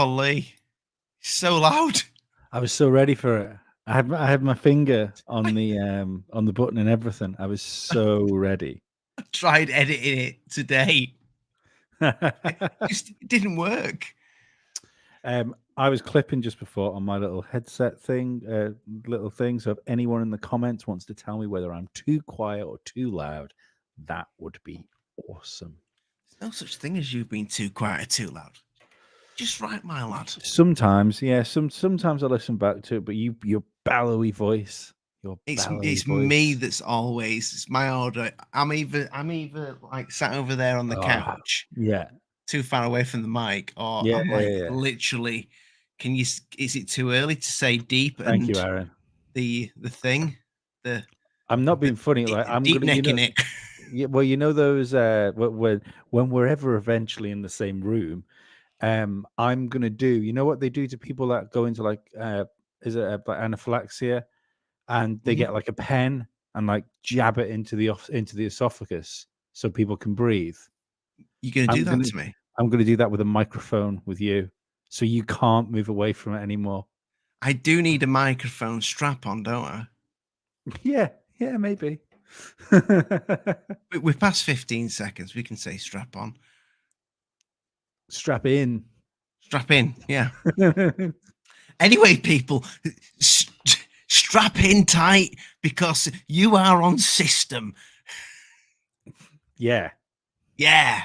Golly, so loud. I was so ready for it. I had my finger on the button and everything. I was so ready. I tried editing it today. It didn't work. I was clipping just before on my little headset thing, little thing. So if anyone in the comments wants to tell me whether I'm too quiet or too loud, that would be awesome. There's no such thing as you being too quiet or too loud. Just right, my lad. Sometimes, yeah. Sometimes I listen back to it, but your bellowy voice, It's me that's always. It's my order. I'm either like sat over there on the couch, yeah, too far away from the mic, or yeah, I'm like yeah. literally. Can you? Is it too early to say deep? Thank you, Aaron. The thing. I'm not being funny. Like I'm deep gonna, necking it. Yeah, well, you know those when we're ever eventually in the same room, I'm gonna do. You know what they do to people that go into like is it like anaphylaxia, and they get like a pen and like jab it into the esophagus so people can breathe. You're gonna do that to me? I'm gonna do that with a microphone with you, so you can't move away from it anymore. I do need a microphone strap on, don't I? Yeah, maybe. We're past 15 seconds. We can say strap on. Strap in. Strap in, yeah. Anyway, people, strap in tight because you are on system. Yeah. Yeah.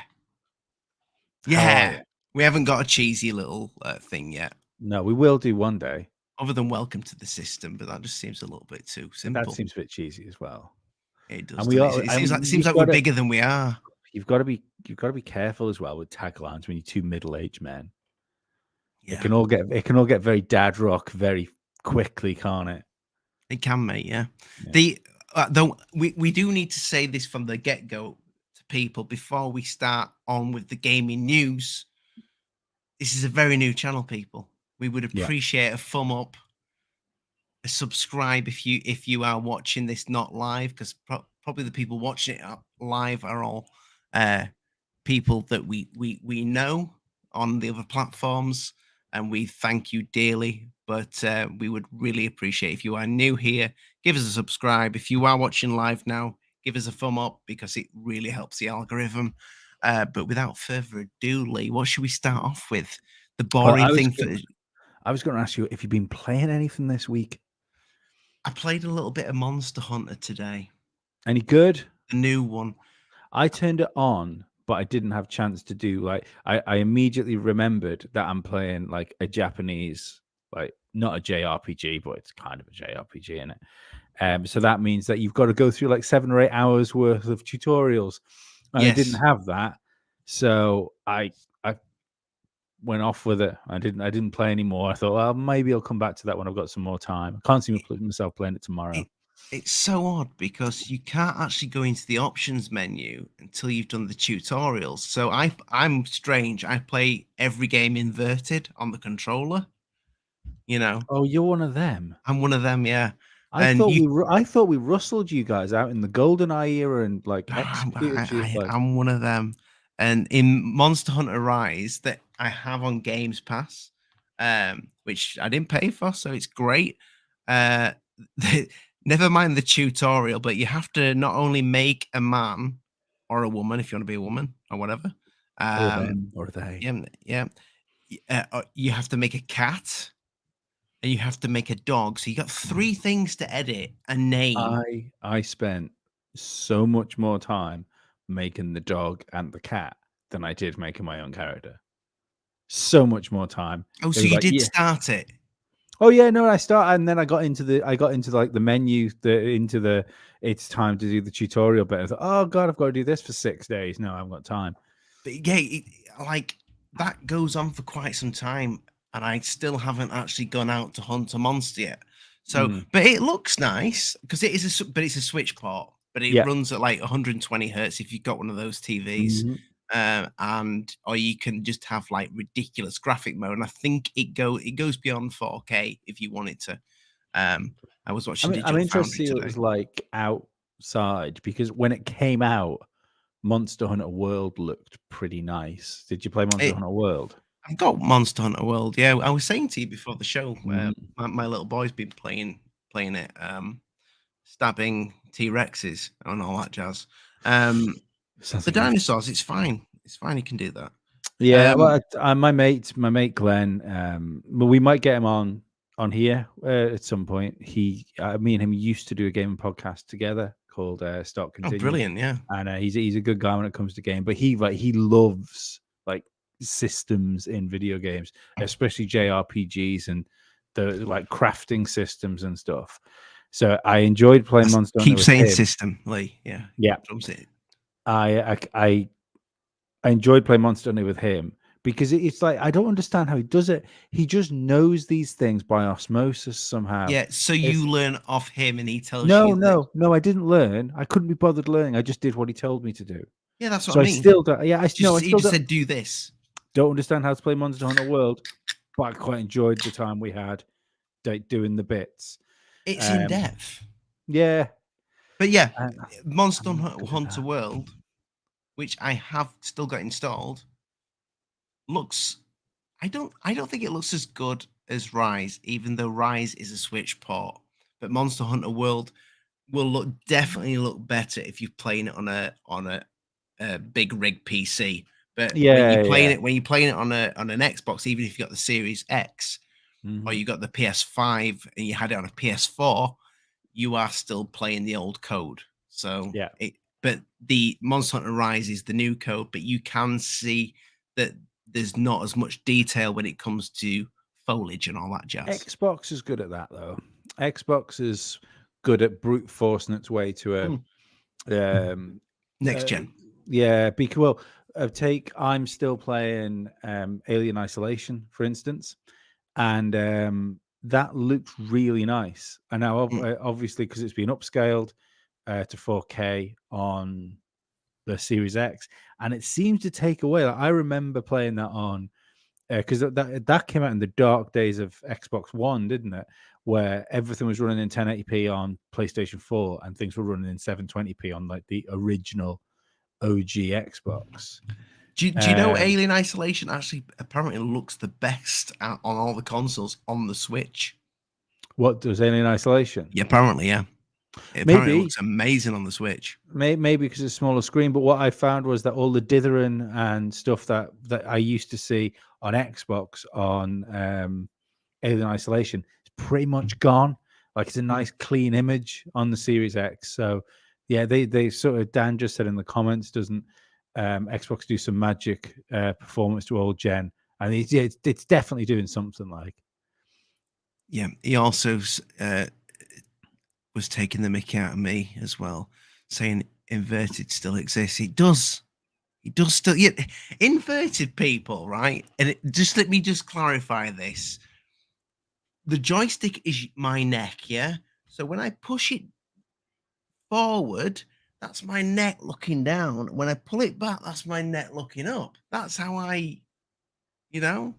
Yeah. We haven't got a cheesy little thing yet. No, we will do one day. Other than welcome to the system, but that just seems a little bit too simple. That seems a bit cheesy as well. It does. It seems like we're bigger than we are. You've got to be careful as well with taglines when you're two middle-aged men. Yeah. It can all get very dad rock very quickly, can't it? It can, mate. Yeah. Though we do need to say this from the get-go to people before we start on with the gaming news. This is a very new channel, people. We would appreciate a thumb up, a subscribe if you are watching this not live, because probably the people watching it live are all people that we know on the other platforms, and we thank you dearly. But we would really appreciate if you are new here, give us a subscribe. If you are watching live now, give us a thumb up because it really helps the algorithm. But without further ado, Lee, what should we start off with? The boring thing. I was going to ask you if you've been playing anything this week. I played a little bit of Monster Hunter today. Any good? The new one. I turned it on, but I didn't have a chance to do like I immediately remembered that I'm playing like a Japanese, like not a JRPG, but it's kind of a JRPG in it. So that means that you've got to go through like 7 or 8 hours worth of tutorials. And I didn't have that. So I went off with it. I didn't play anymore. I thought, well, maybe I'll come back to that when I've got some more time. I can't see myself playing it tomorrow. It's so odd because you can't actually go into the options menu until you've done the tutorials. So I'm strange. I play every game inverted on the controller. You know. Oh, you're one of them. I'm one of them. Yeah. I thought we rustled you guys out in the GoldenEye era and like executed you. I'm one of them. And in Monster Hunter Rise that I have on Games Pass, which I didn't pay for, so it's great. Never mind the tutorial, but you have to not only make a man or a woman, if you want to be a woman or whatever. Or them, or they. Yeah. You have to make a cat. And you have to make a dog. So you got 3 things to edit and name. I spent so much more time making the dog and the cat than I did making my own character. So much more time. Oh, so you did start it? Oh yeah, no, I started and then I got into like the menu, it's time to do the tutorial bit. I thought, oh god, I've got to do this for 6 days. No, I haven't got time. But yeah, like that goes on for quite some time. And I still haven't actually gone out to hunt a monster yet. So, but it looks nice because it's a Switch port, but it runs at like 120 hertz if you've got one of those TVs, or you can just have like ridiculous graphic mode. And I think it goes beyond 4K if you want it to. I was watching. I'm interested to see what it was like outside because when it came out, Monster Hunter World looked pretty nice. Did you play Monster Hunter World? I've got Monster Hunter World. Yeah, I was saying to you before the show, Mhm. my little boy's been playing it, stabbing T-Rexes and all that jazz. Sounds The like dinosaurs, it's fine. It's fine. He can do that. yeah. Um, Well, my mate Glenn. But we might get him on here at some point. Me and him used to do a gaming podcast together called Start oh, Continue, brilliant! Yeah, and he's a good guy when it comes to game. But he loves like systems in video games, especially JRPGs and the like crafting systems and stuff. So I enjoyed playing Monster Hunter keep with saying him. system, Lee. Yeah, Yeah, drums it. I enjoyed playing Monster Hunter with him because it's like I don't understand how he does it. He just knows these things by osmosis somehow. Yeah, so It's you learn off him, and he tells no, you that. no, no. I didn't learn. I couldn't be bothered learning. I just did what he told me to do. Yeah, that's what I So I mean. still don't. Yeah, I no, I He still just don't, said do this. don't understand how to play Monster Hunter World, but I quite enjoyed the time we had doing the bits. It's in Um, depth. yeah, But yeah, and Monster I'm not good at Hunter that. World, which I have still got installed, looks. I don't think it looks as good as Rise, even though Rise is a Switch port. But Monster Hunter World will definitely look better if you're playing it on a big rig PC. But Yeah, yeah. when you're playing it on an Xbox, even if you got the Series X or Mhm. you got the PS5 and you had it on a PS4, you are still playing the old code. So Yeah. but the Monster Hunter Rise is the new code, but you can see that there's not as much detail when it comes to foliage and all that jazz. Xbox is good at that though. Xbox is good at brute forcing its way to Hmm. a Next uh, gen. yeah, because well, take I'm still playing Alien Isolation, for instance, and that looks really nice. And now Mm. obviously because it's been upscaled to 4K on the Series X, and it seems to take away. Like, I remember playing that on because that came out in the dark days of Xbox One, didn't it? Where everything was running in 1080p on PlayStation 4 and things were running in 720p on like the original OG Xbox. Do you know Alien Isolation actually apparently looks the best on all the consoles on the Switch? What does Alien Isolation? Yeah, apparently, yeah. It apparently Maybe, looks amazing on the Switch. maybe because it's a smaller screen. But what I found was that all the dithering and stuff that I used to see on Xbox on Alien Isolation is pretty much gone. Like it's a Mm. nice clean image on the Series X. So yeah, they sort of Dan just said in the comments, doesn't Xbox do some magic performance to old gen? And it's definitely doing something like. Yeah, he also was taking the mickey out of me as well, saying inverted still exists. It does. It does still. Yeah, inverted people, right? And just let me just clarify this. The joystick is my neck, yeah? So when I push it forward, that's my neck looking down. When I pull it back, that's my neck looking up. That's how you know.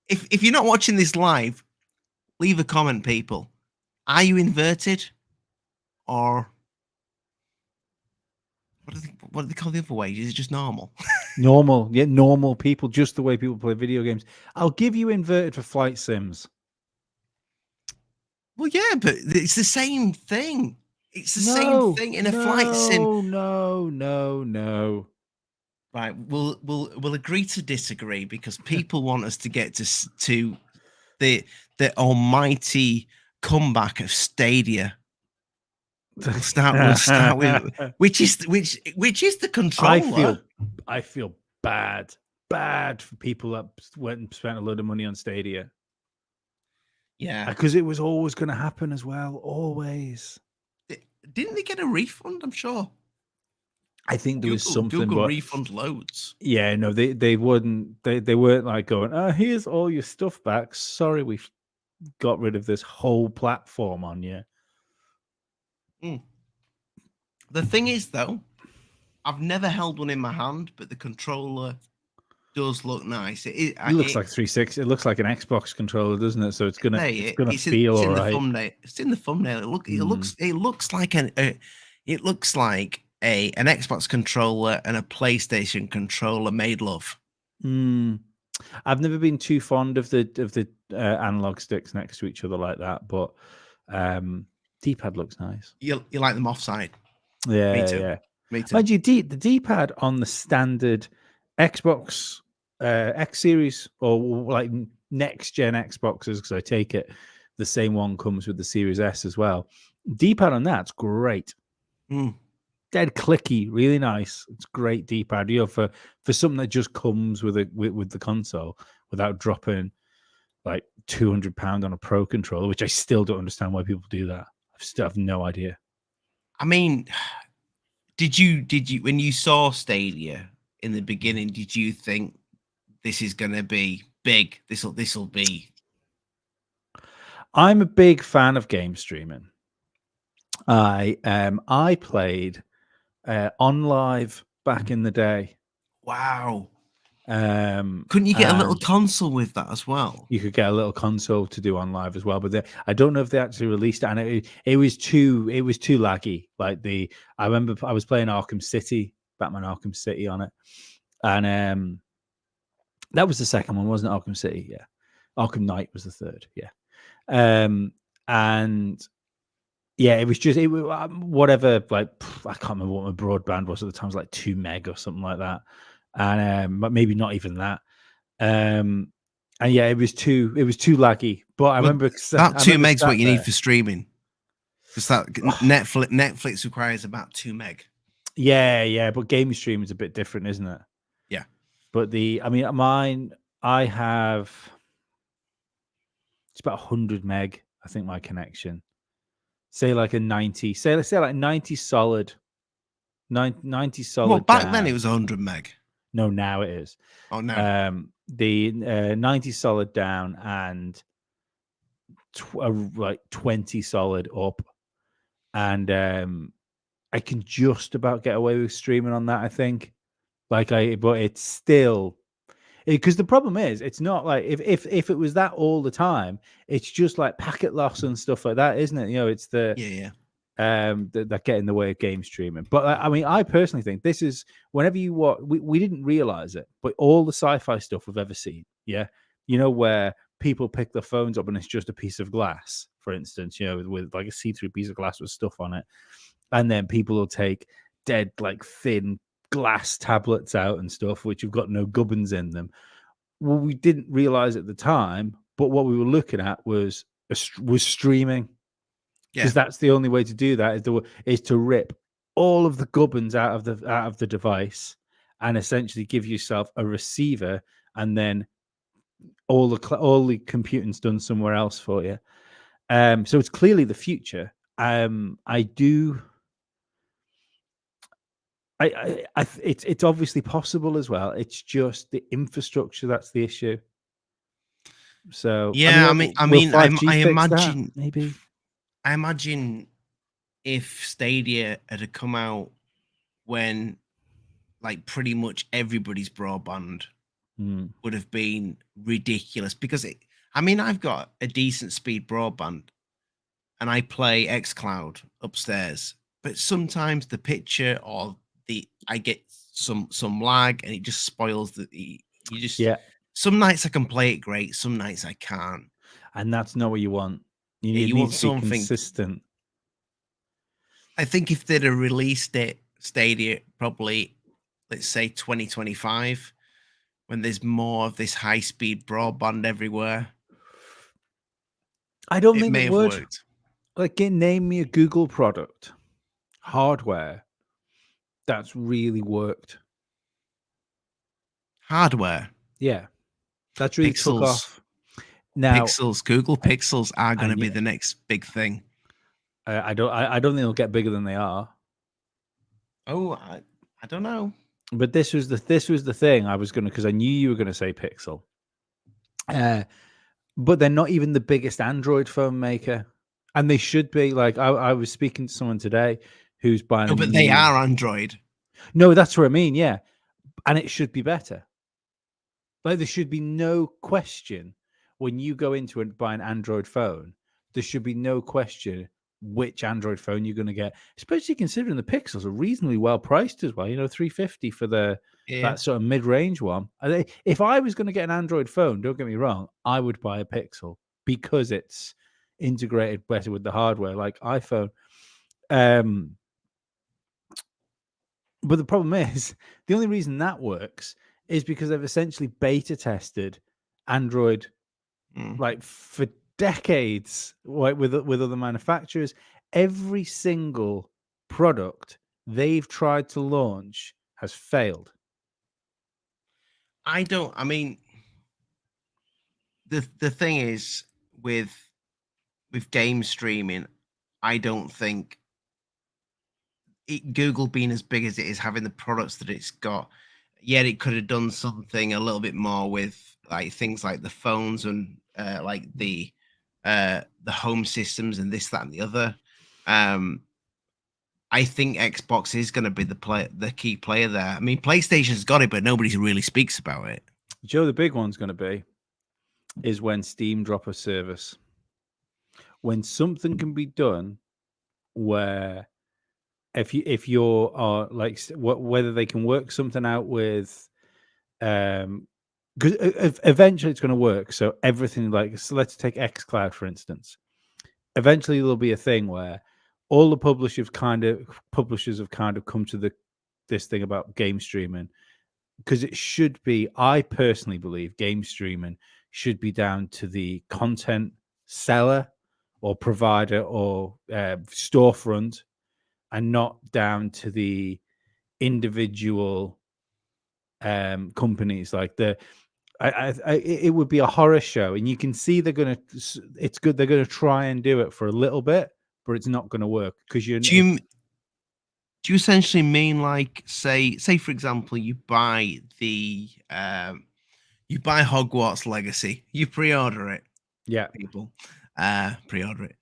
If you're not watching this live, leave a comment, people. Are you inverted or what do they call the other way? Is it just normal? Normal, yeah, normal people, just the way people play video games. I'll give you inverted for flight sims. Well, yeah, but it's the same thing. It's the same No, thing in a flight sim. no, no, no, no. Right, we'll agree to disagree because people want us to get to the almighty comeback of Stadia. We'll start with which is the I controller. feel I feel bad for people that went and spent a load of money on Stadia Yeah. because it was always going to happen as well. Always. Didn't they get a refund? I'm sure. I think there was something, Google but refund loads. yeah, no, they wouldn't. They weren't like going, "Oh, here's all your stuff back. Sorry, we've got rid of this whole platform on you." Mm. The thing is, though, I've never held one in my hand, but the controller does look nice. It looks like 360. It looks like an Xbox controller, doesn't it? So it's gonna feel it's all in the right. thumbnail. It's in the thumbnail. Mm. It looks like it looks like an Xbox controller and a PlayStation controller made love. I've never been too fond of the analog sticks next to each other like that, but D-pad looks nice. You like them offside? Me Yeah, too. yeah. Me too. Mind you, the D-pad on the standard Xbox X Series or like next gen Xboxes, because I take it the same one comes with the Series S as well. D-pad on that's great. Dead clicky, really nice. It's great D-pad. You know, for something that just comes with the console without dropping like £200 on a Pro controller, which I still don't understand why people do that. I still have no idea. I mean, did you when you saw Stadia in the beginning, did you think this is going to be big? This'll be. I'm a big fan of game streaming. I played on live back in the day. Wow. Couldn't you get a little console with that as well? You could get a little console to do on live as well, but I don't know if they actually released it. And it was too laggy. Like I remember I was playing Batman Arkham City on it, and that was the second one, wasn't it? Arkham City, yeah. Arkham Knight was the third, yeah. And yeah, it was just whatever. Like I can't remember what my broadband was at the time. It was like 2 meg or something like that, and maybe not even that. And yeah, it was too laggy. But I remember that 2 meg's what you need for streaming, because that Netflix requires about 2 meg. Yeah, but game streaming is a bit different, isn't it? Yeah. But mine, I have it's about 100 meg. I think my connection. Say like a 90. Let's say like 90 solid. 90 solid. Well, back then it was 100 meg. No, now it is. Oh no. The 90 solid down and like 20 solid up, and I can just about get away with streaming on that. I think, but it's still, because the problem is it's not like if it was that all the time, it's just like packet loss and stuff like that, isn't it? You know, it's the that get in the way of game streaming. But I mean, I personally think this is whenever you watch, we didn't realize it, but all the sci-fi stuff we've ever seen, yeah, you know, where people pick their phones up and it's just a piece of glass, for instance, you know, with like a see-through piece of glass with stuff on it, and then people will take dead like thin glass tablets out and stuff which have got no gubbins in them. Well, we didn't realize at the time, but what we were looking at was streaming. Because that's the only way to do that is to rip all of the gubbins out of the device and essentially give yourself a receiver, and then all the computing's done somewhere else for you. So it's clearly the future. It's obviously possible as well. It's just the infrastructure that's the issue. So yeah, I imagine maybe. I imagine if Stadia had come out when like pretty much everybody's broadband would have been ridiculous, because I've got a decent speed broadband and I play xCloud upstairs, but sometimes the picture or I get some lag and it just spoils some nights I can play it great, some nights I can't. And that's not what you want. You want something consistent. I think if they'd have released it, Stadia, probably, let's say 2025, when there's more of this high-speed broadband everywhere, I don't think it would. Worked. Like, name me a Google product, hardware, that's really worked. Hardware? Yeah. That's really took off. Now, Google Pixels are going to be the next big thing. I don't think they'll get bigger than they are. Oh, I don't know. But this was the thing I was going to, because I knew you were going to say Pixel. But they're not even the biggest Android phone maker, and they should be. Like I was speaking to someone today who's buying. But they are Android. No, that's what I mean. Yeah, and it should be better. Like there should be no question when you go into and buy an Android phone. There should be no question which Android phone you're going to get, especially considering the Pixels are reasonably well priced as well. You know, $350 for that sort of mid-range one. If I was going to get an Android phone, don't get me wrong, I would buy a Pixel because it's integrated better with the hardware, like iPhone. But the problem is, the only reason that works is because they've essentially beta tested Android like for decades, like with other manufacturers. Every single product they've tried to launch has failed. I mean, the thing is with game streaming, I don't think Google being as big as it is, having the products that it's got, yet it could have done something a little bit more with like things like the phones and like the home systems and this, that, and the other. I think Xbox is going to be the key player there. I mean, PlayStation's got it, but nobody really speaks about it. Joe, the big one's going to be is when Steam drop a service. When something can be done where if you're like whether they can work something out with because eventually it's going to work. So everything, like, so let's take xCloud for instance. Eventually there'll be a thing where all the publishers have kind of come to this thing about game streaming, because it should be, I personally believe game streaming should be down to the content seller or provider or storefront, and not down to the individual companies. Like it would be a horror show, and you can see they're gonna try and do it for a little bit, but it's not going to work because do you essentially mean, like, say for example, you buy Hogwarts Legacy, you pre-order it, people pre-order it.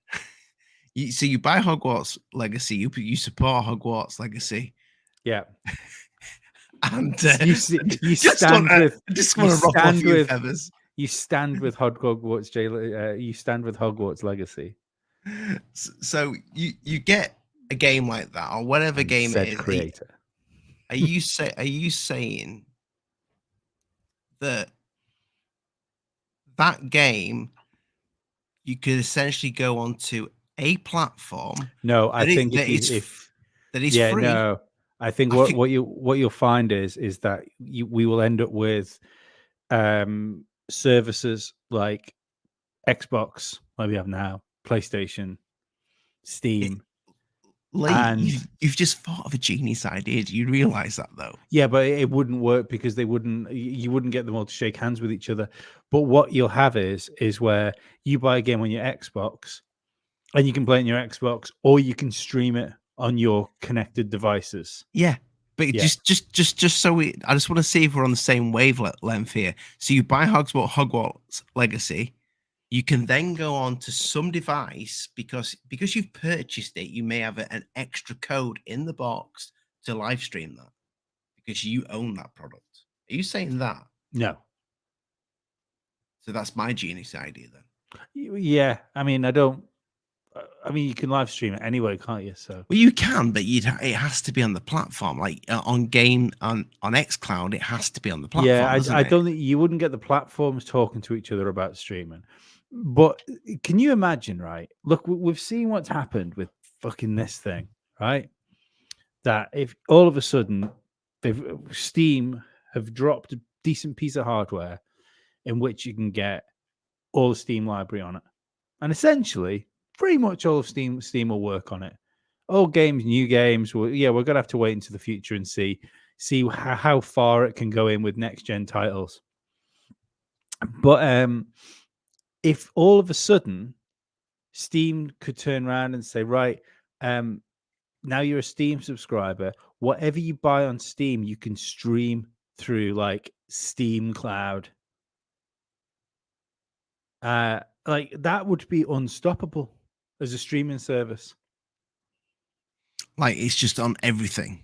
You buy Hogwarts Legacy, you support Hogwarts Legacy, and you stand with feathers. You stand with Hogwarts Legacy. So you get a game like that, or whatever game it is. Creator. Are you saying that game you could essentially go onto a platform? No, I think that is free. No, I think what you'll find is that we will end up with services like Xbox, like we have now, PlayStation, Steam. You've just thought of a genius idea. Do you realize that, though? Yeah, but it wouldn't work because you wouldn't get them all to shake hands with each other. But what you'll have is where you buy a game on your Xbox and you can play it on your Xbox, or you can stream it on your connected devices. Yeah. But just so I just want to see if we're on the same wavelength here. So you buy Hogwarts Legacy, you can then go on to some device because you've purchased it. You may have an extra code in the box to live stream that because you own that product. Are you saying that? No. So that's my genius idea then. Yeah, I mean, you can live stream it anyway, can't you? So well, you can, but it has to be on the platform. Like on xCloud, it has to be on the platform. Yeah, I don't think you wouldn't get the platforms talking to each other about streaming. But can you imagine, right? Look, we've seen what's happened with fucking this thing, right? That if all of a sudden Steam have dropped a decent piece of hardware in which you can get all the Steam library on it, and essentially pretty much all of Steam will work on it. Old games, new games. Well, yeah, we're gonna have to wait into the future and see how far it can go in with next gen titles. But if all of a sudden Steam could turn around and say, right, now you're a Steam subscriber, whatever you buy on Steam, you can stream through like Steam Cloud. Like that would be unstoppable as a streaming service. Like it's just on everything.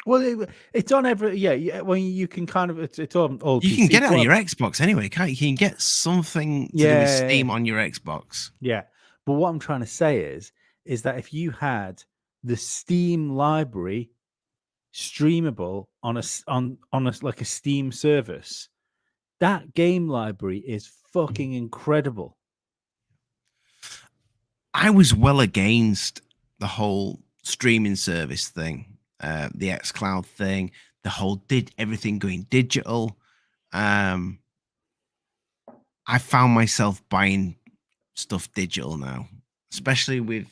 Well, it's on every Well, you can kind of it's on all. You can get it on your Xbox anyway, can't you? You can get something to do with Steam on your Xbox. Yeah, but what I'm trying to say is, is that if you had the Steam library streamable on a like a Steam service, that game library is fucking incredible. I was well against the whole streaming service thing, the xCloud thing, the whole did everything going digital. I found myself buying stuff digital now, especially with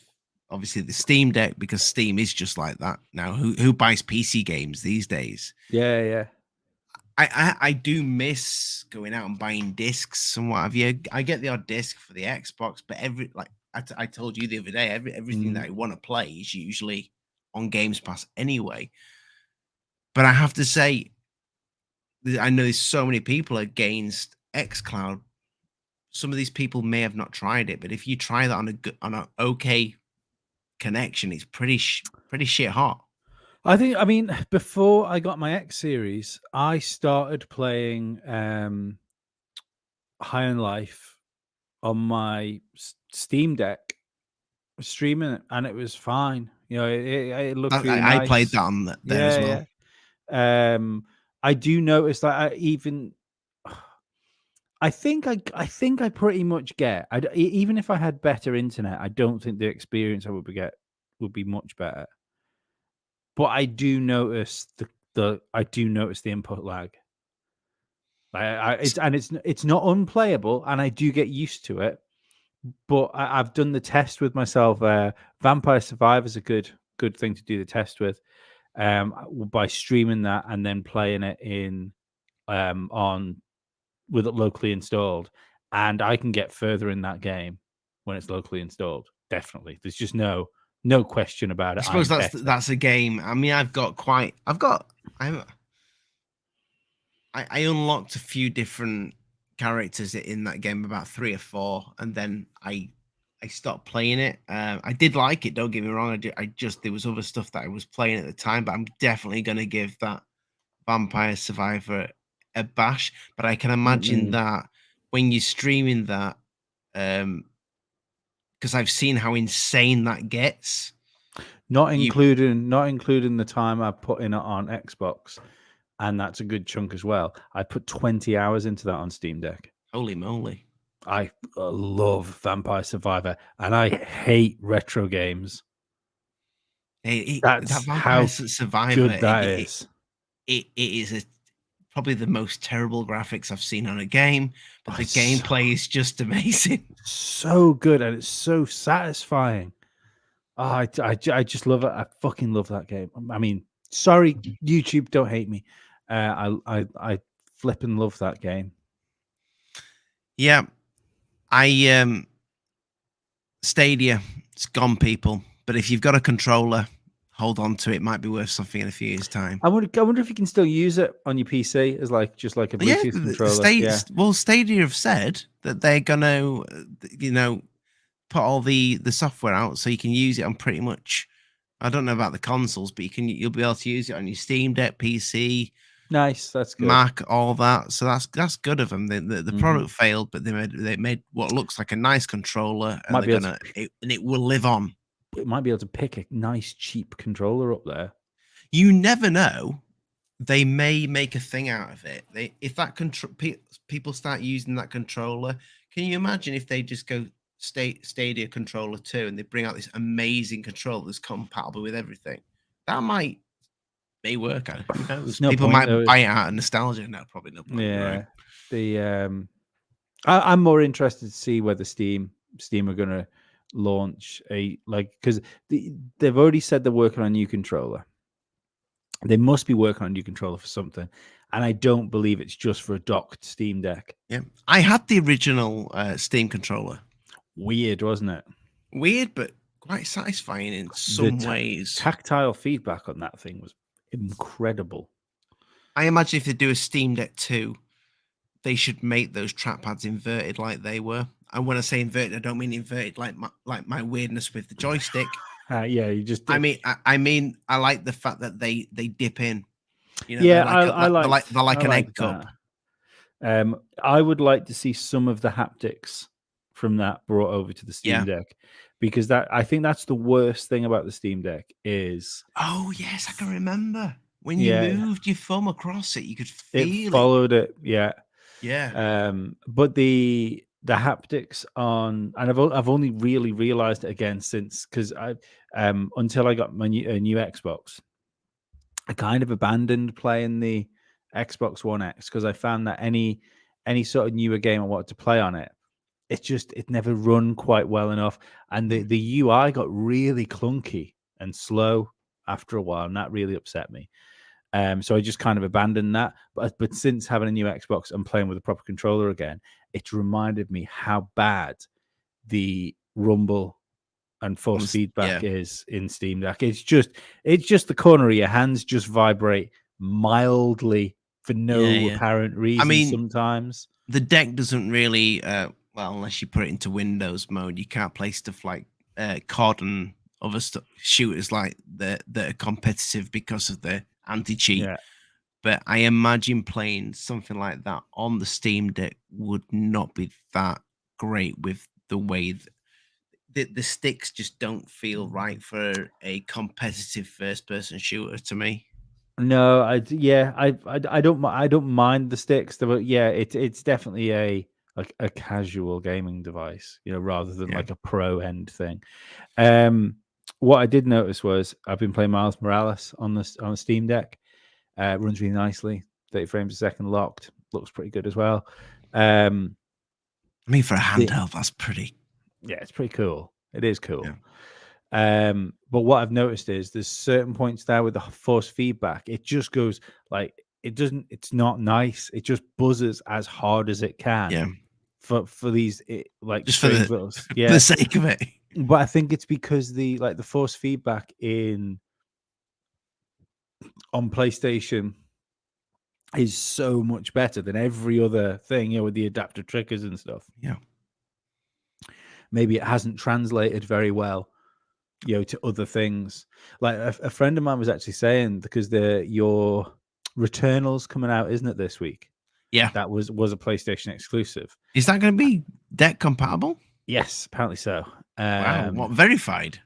obviously the Steam Deck, because Steam is just like that now. Who buys PC games these days? Yeah. I do miss going out and buying discs and what have you. I get the odd disc for the Xbox, but I told you the other day, everything that I want to play is usually on Games Pass anyway. But I have to say, I know there's so many people against xCloud. Some of these people may have not tried it, but if you try that on an okay connection, it's pretty shit hot. I mean, before I got my X series, I started playing High on Life on my Steam Deck, streaming it, and it was fine. You know, it looked really I played nice. that on there as well. Yeah. I do notice that I think I pretty much get. Even if I had better internet, I don't think the experience I would would be much better. But I do notice the input lag. It's not unplayable, and I do get used to it. But I've done the test with myself. Vampire Survivor is a good thing to do the test with, by streaming that and then playing it in on with it locally installed, and I can get further in that game when it's locally installed. Definitely, there's just no question about it. I suppose that's a game. I mean, I unlocked a few different characters in that game, about 3 or 4, and then I stopped playing it. I did like it, don't get me wrong. I just there was other stuff that I was playing at the time, but I'm definitely going to give that Vampire Survivor a bash. But I can imagine that when you're streaming that, because I've seen how insane that gets. Not including the time I put in it on Xbox, and that's a good chunk as well. I put 20 hours into that on Steam Deck. Holy moly! I love Vampire Survivor, and I hate retro games. That's that Vampire Survivor, good that is. It is probably the most terrible graphics I've seen on a game, but the gameplay is just amazing. So good, and it's so satisfying. Oh, I just love it. I fucking love that game. I mean, sorry, YouTube, don't hate me. I flipping love that game. Yeah, Stadia, it's gone, people. But if you've got a controller, hold on to it. Might be worth something in a few years' time. I wonder if you can still use it on your PC as just like a Bluetooth controller. Well, Stadia have said that they're gonna, put all the software out so you can use it on pretty much. I don't know about the consoles, but you'll be able to use it on your Steam Deck, PC. Nice, that's good. Mac, all that. So that's good of them. The product failed, but they made what looks like a nice controller, and it will live on. It might be able to pick a nice cheap controller up there. You never know. They may make a thing out of it. If that people start using that controller, can you imagine if they just go Stadia controller 2 and they bring out this amazing controller that's compatible with everything? That may work out. Who knows? People might buy it out of nostalgia. No, probably no point. Yeah. Right? I'm more interested to see whether Steam are gonna launch because they've already said they're working on a new controller. They must be working on a new controller for something, and I don't believe it's just for a docked Steam Deck. Yeah, I had the original Steam controller. Weird, wasn't it? Weird, but quite satisfying in some ways. Tactile feedback on that thing was incredible. I imagine if they do a Steam Deck 2, they should make those trackpads inverted like they were. And when I say inverted, I don't mean inverted like my weirdness with the joystick. Yeah, you just. I mean, I like the fact that they dip in. Yeah, they're like an egg cup. I would like to see some of the haptics from that brought over to the Steam Deck, because I think that's the worst thing about the Steam Deck is Oh yes, I can remember when you yeah, moved your thumb across it, you could it feel it. followed it. Yeah. Yeah. But the haptics on, and I've only really realized it again since, because I until I got my new Xbox, I kind of abandoned playing the Xbox One X because I found that any sort of newer game I wanted to play on it, it never run quite well enough, and the UI got really clunky and slow after a while, and that really upset me. So I just kind of abandoned that. But since having a new Xbox and playing with a proper controller again, it's reminded me how bad the rumble and force Yeah. feedback is in Steam Deck. It's just the corner of your hands just vibrate mildly for Yeah, no yeah. apparent I reason mean, sometimes. the deck doesn't really well, unless you put it into Windows mode, you can't play stuff like COD and other stuff shooters like that are competitive because of the anti-cheat. Yeah. But I imagine playing something like that on the Steam Deck would not be that great with the way the sticks just don't feel right for a competitive first person shooter to me. No, I don't mind the sticks, but yeah, it's definitely a casual gaming device, rather than Yeah. like a pro end thing. Um, what I did notice was I've been playing Miles Morales on the Steam Deck. Runs really nicely, 30 frames a second locked, looks pretty good as well. Um, I mean, for a the handheld, that's pretty. Yeah, it's pretty cool. It is Yeah. cool. But what I've noticed is there's certain points there with the force feedback. It just goes like it's not nice. It just buzzes as hard as it can Yeah. for these like Just for strange the little for the yeah. sake of it. But I think it's because the force feedback in on PlayStation is so much better than every other thing, with the adaptive triggers and stuff. Yeah. Maybe it hasn't translated very well, to other things. Like a friend of mine was actually saying, because your Returnal's coming out, isn't it, this week? Yeah. That was a PlayStation exclusive. Is that going to be deck compatible? Yes, apparently so. Wow. What, verified?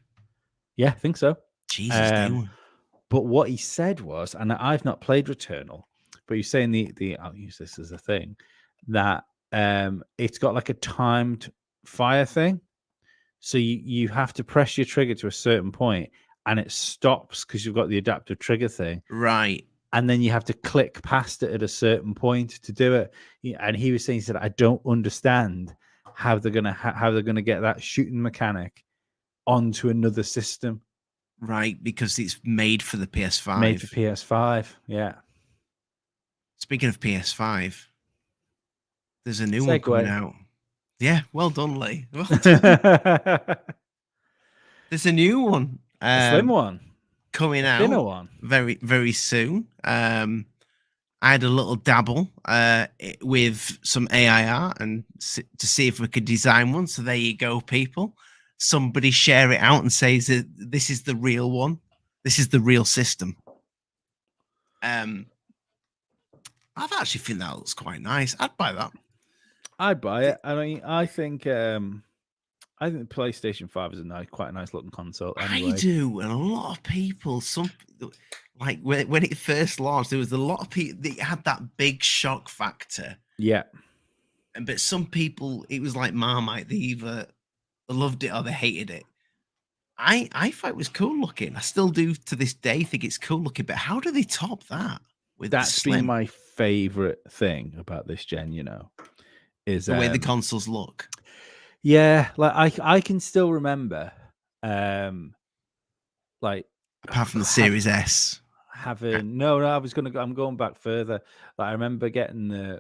Yeah, I think so. Jesus, they were. But what he said was, and I've not played Returnal, but he's saying the I'll use this as a thing, that it's got like a timed fire thing. So you have to press your trigger to a certain point and it stops because you've got the adaptive trigger thing. Right. And then you have to click past it at a certain point to do it. And he was saying, he said, I don't understand how they're gonna get that shooting mechanic onto another system. Right, because it's made for the PS5. Made for PS5. Yeah. Speaking of PS5, there's a new one coming Segue. out. Yeah, well done, Lee. Well done. There's a new one. A slim one. Coming A thinner out one. very, very soon. I had a little dabble with some AI art and to see if we could design one. So there you go, people. Somebody share it out and says that this is the real one. This is the real system. I actually think that looks quite nice. I'd buy that. I'd buy it. I mean, I think the PlayStation 5 is quite a nice looking console. Anyway. I do, and a lot of people, like when it first launched, there was a lot of people that had that big shock factor. Yeah. But some people, it was like Marmite. They either loved it or they hated it. I thought it was cool looking. I still do to this day think it's cool looking. But how do they top that with That's the slim? been my favorite thing about this gen, is The way the consoles look. Yeah, like I can still remember, like apart from the Series S. No, I'm going back further. Like I remember getting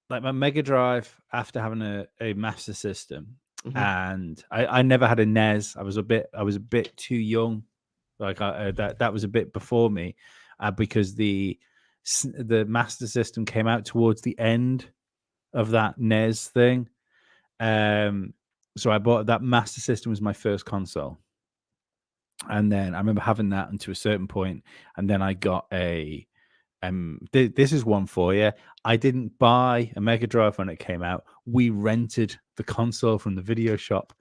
my Mega Drive after having a Master System, and I never had a NES. I was a bit too young. Like that was a bit before me, because the Master System came out towards the end of that NES thing. So I bought that. Master System was my first console, and then I remember having that until a certain point, and then I got a this is one for you. I didn't buy a Mega Drive when it came out. We rented the console from the video shop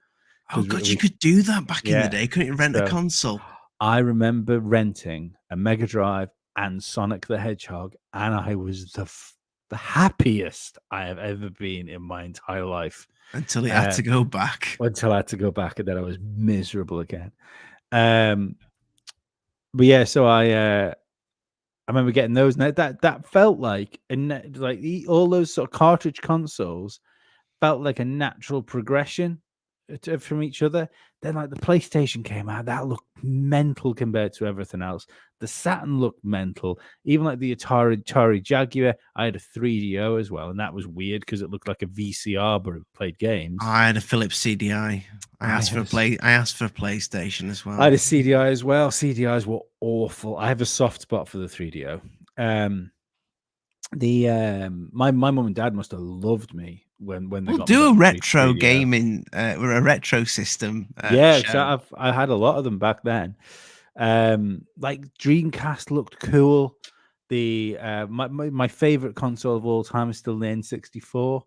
Oh god, you could do that back in the day. Couldn't you rent a So console? I remember renting a Mega Drive and Sonic the Hedgehog, and I was the happiest I have ever been in my entire life. Until you had to go back. Until I had to go back, and then I was miserable again. But yeah, so I remember getting those, and that felt like all those sort of cartridge consoles felt like a natural progression from each other. Then, like the PlayStation came out, that looked mental compared to everything else. The Saturn looked mental. Even like the Atari Jaguar, I had a 3DO as well, and that was weird because it looked like a VCR, but it played games. I had a Philips CDI. I asked for a PlayStation as well. I had a CDI as well. CDIs were awful. I have a soft spot for the 3DO. My mum and dad must have loved me when they got do me a that retro 3DO. gaming or a retro system. Yeah, I had a lot of them back then. Like Dreamcast looked cool. The my favorite console of all time is still the N64,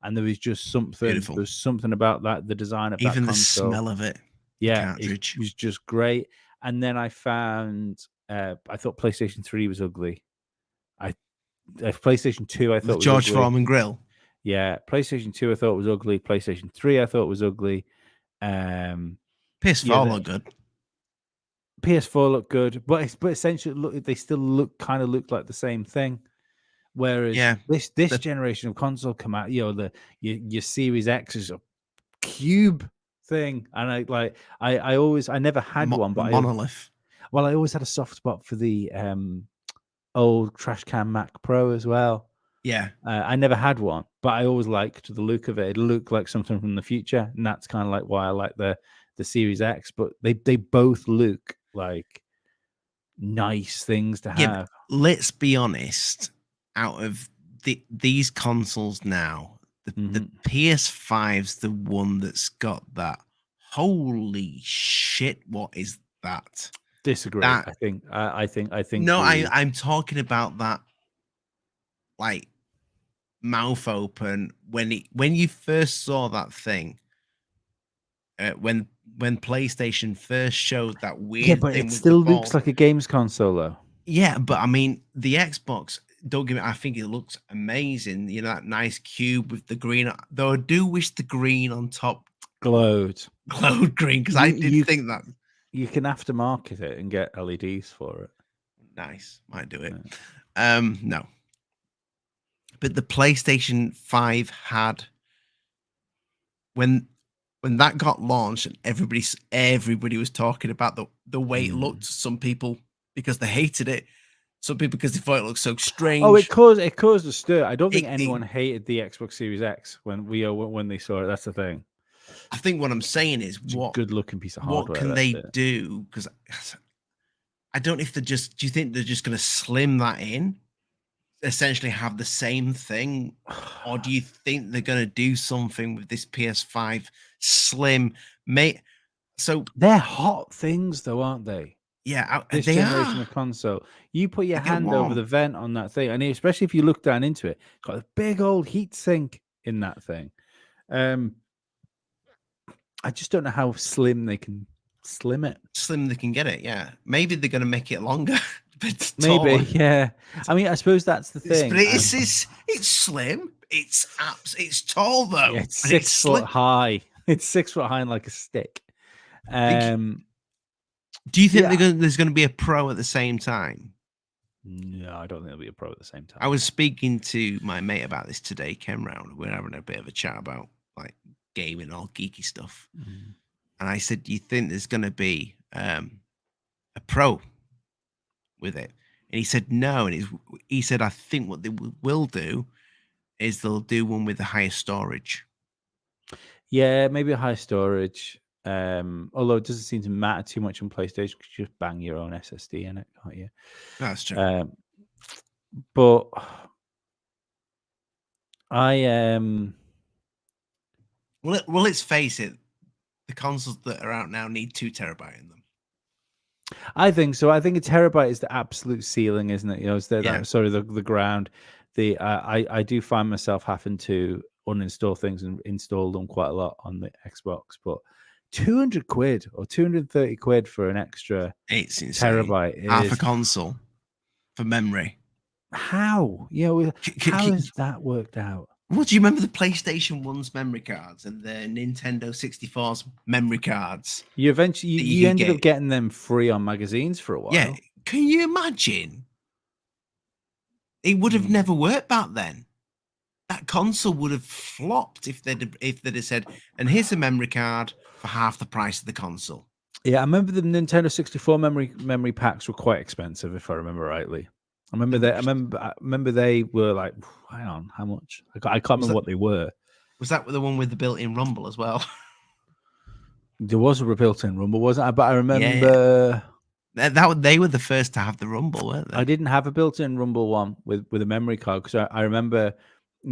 and there was just something. Beautiful. There's something about the design of even that the console. smell of it. Yeah, cartridge it was just great. And then I found I thought PlayStation 3 was ugly. PlayStation 2 I thought was George ugly. Foreman grill. Yeah, PlayStation 2 I thought was ugly. PlayStation 3 I thought was ugly. PS4 looked good. PS4 looked good, but essentially they still look like the same thing. Whereas this generation of console come out, your Series X is a cube thing, and I never had one, but monolith. I always had a soft spot for the old trash can Mac Pro as well. Yeah, I never had one, but I always liked the look of it. It looked like something from the future, and that's kind of like why I like the Series X. But they both look like nice things to have. Let's be honest. Out of these consoles now, the PS5's the one that's got that. Holy shit! What is that? Disagree. I think. No, I'm talking about that. Like mouth open when you first saw that thing. When PlayStation first showed that weird but thing it with still the ball. looks like a games console though. Yeah, but I mean the Xbox, don't give me, I think it looks amazing. You know, that nice cube with the green, though I do wish the green on top glowed green, because I did think that you can aftermarket it and get LEDs for it. Nice, might do it. Yeah. No, but the PlayStation 5 had, when that got launched and everybody was talking about the way it looked. Some people because they hated it, some people because they thought it looked so strange. Oh, it caused a stir. I don't think anyone hated the Xbox Series X when they saw it. That's the thing. I think what I'm saying is, what good looking piece of hardware. What can they do? Because I don't know if do you think they're just going to slim that in, essentially have the same thing, or do you think they're going to do something with this PS5 slim? So they're hot things, though, aren't they? Yeah, this generation of console. You put your hand over the vent on that thing, and especially if you look down into it, it's got a big old heat sink in that thing. I just don't know how slim they can slim it. Slim they can get it, yeah. Maybe they're going to make it longer. Maybe, yeah. I mean, I suppose that's the thing. But it's slim. It's tall though. Yeah, it's 6 foot high. It's 6 foot high and like a stick. Do you think there's going to be a Pro at the same time? No, I don't think there'll be a Pro at the same time. I was speaking to my mate about this today. Came round. We're having a bit of a chat about like gaming, all geeky stuff. And I said, "Do you think there's going to be a Pro with it?" And he said, "No." And he said, "I think what they will do is they'll do one with the higher storage." Yeah, maybe a high storage. Although it doesn't seem to matter too much on PlayStation because you just bang your own SSD in it, can't you? That's true. But I well, let's face it, the consoles that are out now need 2 terabyte in them. I think so. I think a terabyte is the absolute ceiling, isn't it? You know, it's the ground. I do find myself having to uninstall things and install them quite a lot on the Xbox, but 200 quid or 230 quid for an extra It's insane. terabyte Half a is console for memory. how? How has that worked out? Well, do you remember the PlayStation 1's memory cards and the Nintendo 64's memory cards? You eventually that you could ended get? up getting them free on magazines for a while. Yeah, can you imagine? It would have never worked back then. That console would have flopped if they'd have said, "And here's a memory card for half the price of the console." Yeah, I remember the Nintendo 64 memory packs were quite expensive, if I remember rightly. I remember they were like, hang on, how much? I can't remember what they were. Was that the one with the built-in rumble as well? There was a built-in rumble, wasn't I? But I remember they were the first to have the rumble, weren't they? I didn't have a built-in rumble one with a memory card because I remember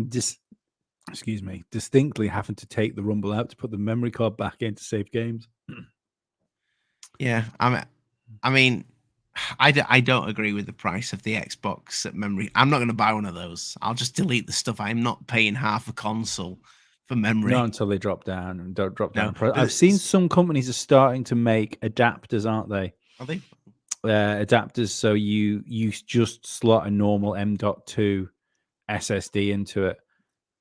distinctly having to take the rumble out to put the memory card back in to save games. Yeah, I mean, I don't agree with the price of the Xbox memory. I'm not going to buy one of those. I'll just delete the stuff. I'm not paying half a console for memory. Not until they drop down and don't drop down. No, I've seen some companies are starting to make adapters, aren't they? Are they? Adapters, so you just slot a normal M.2 SSD into it.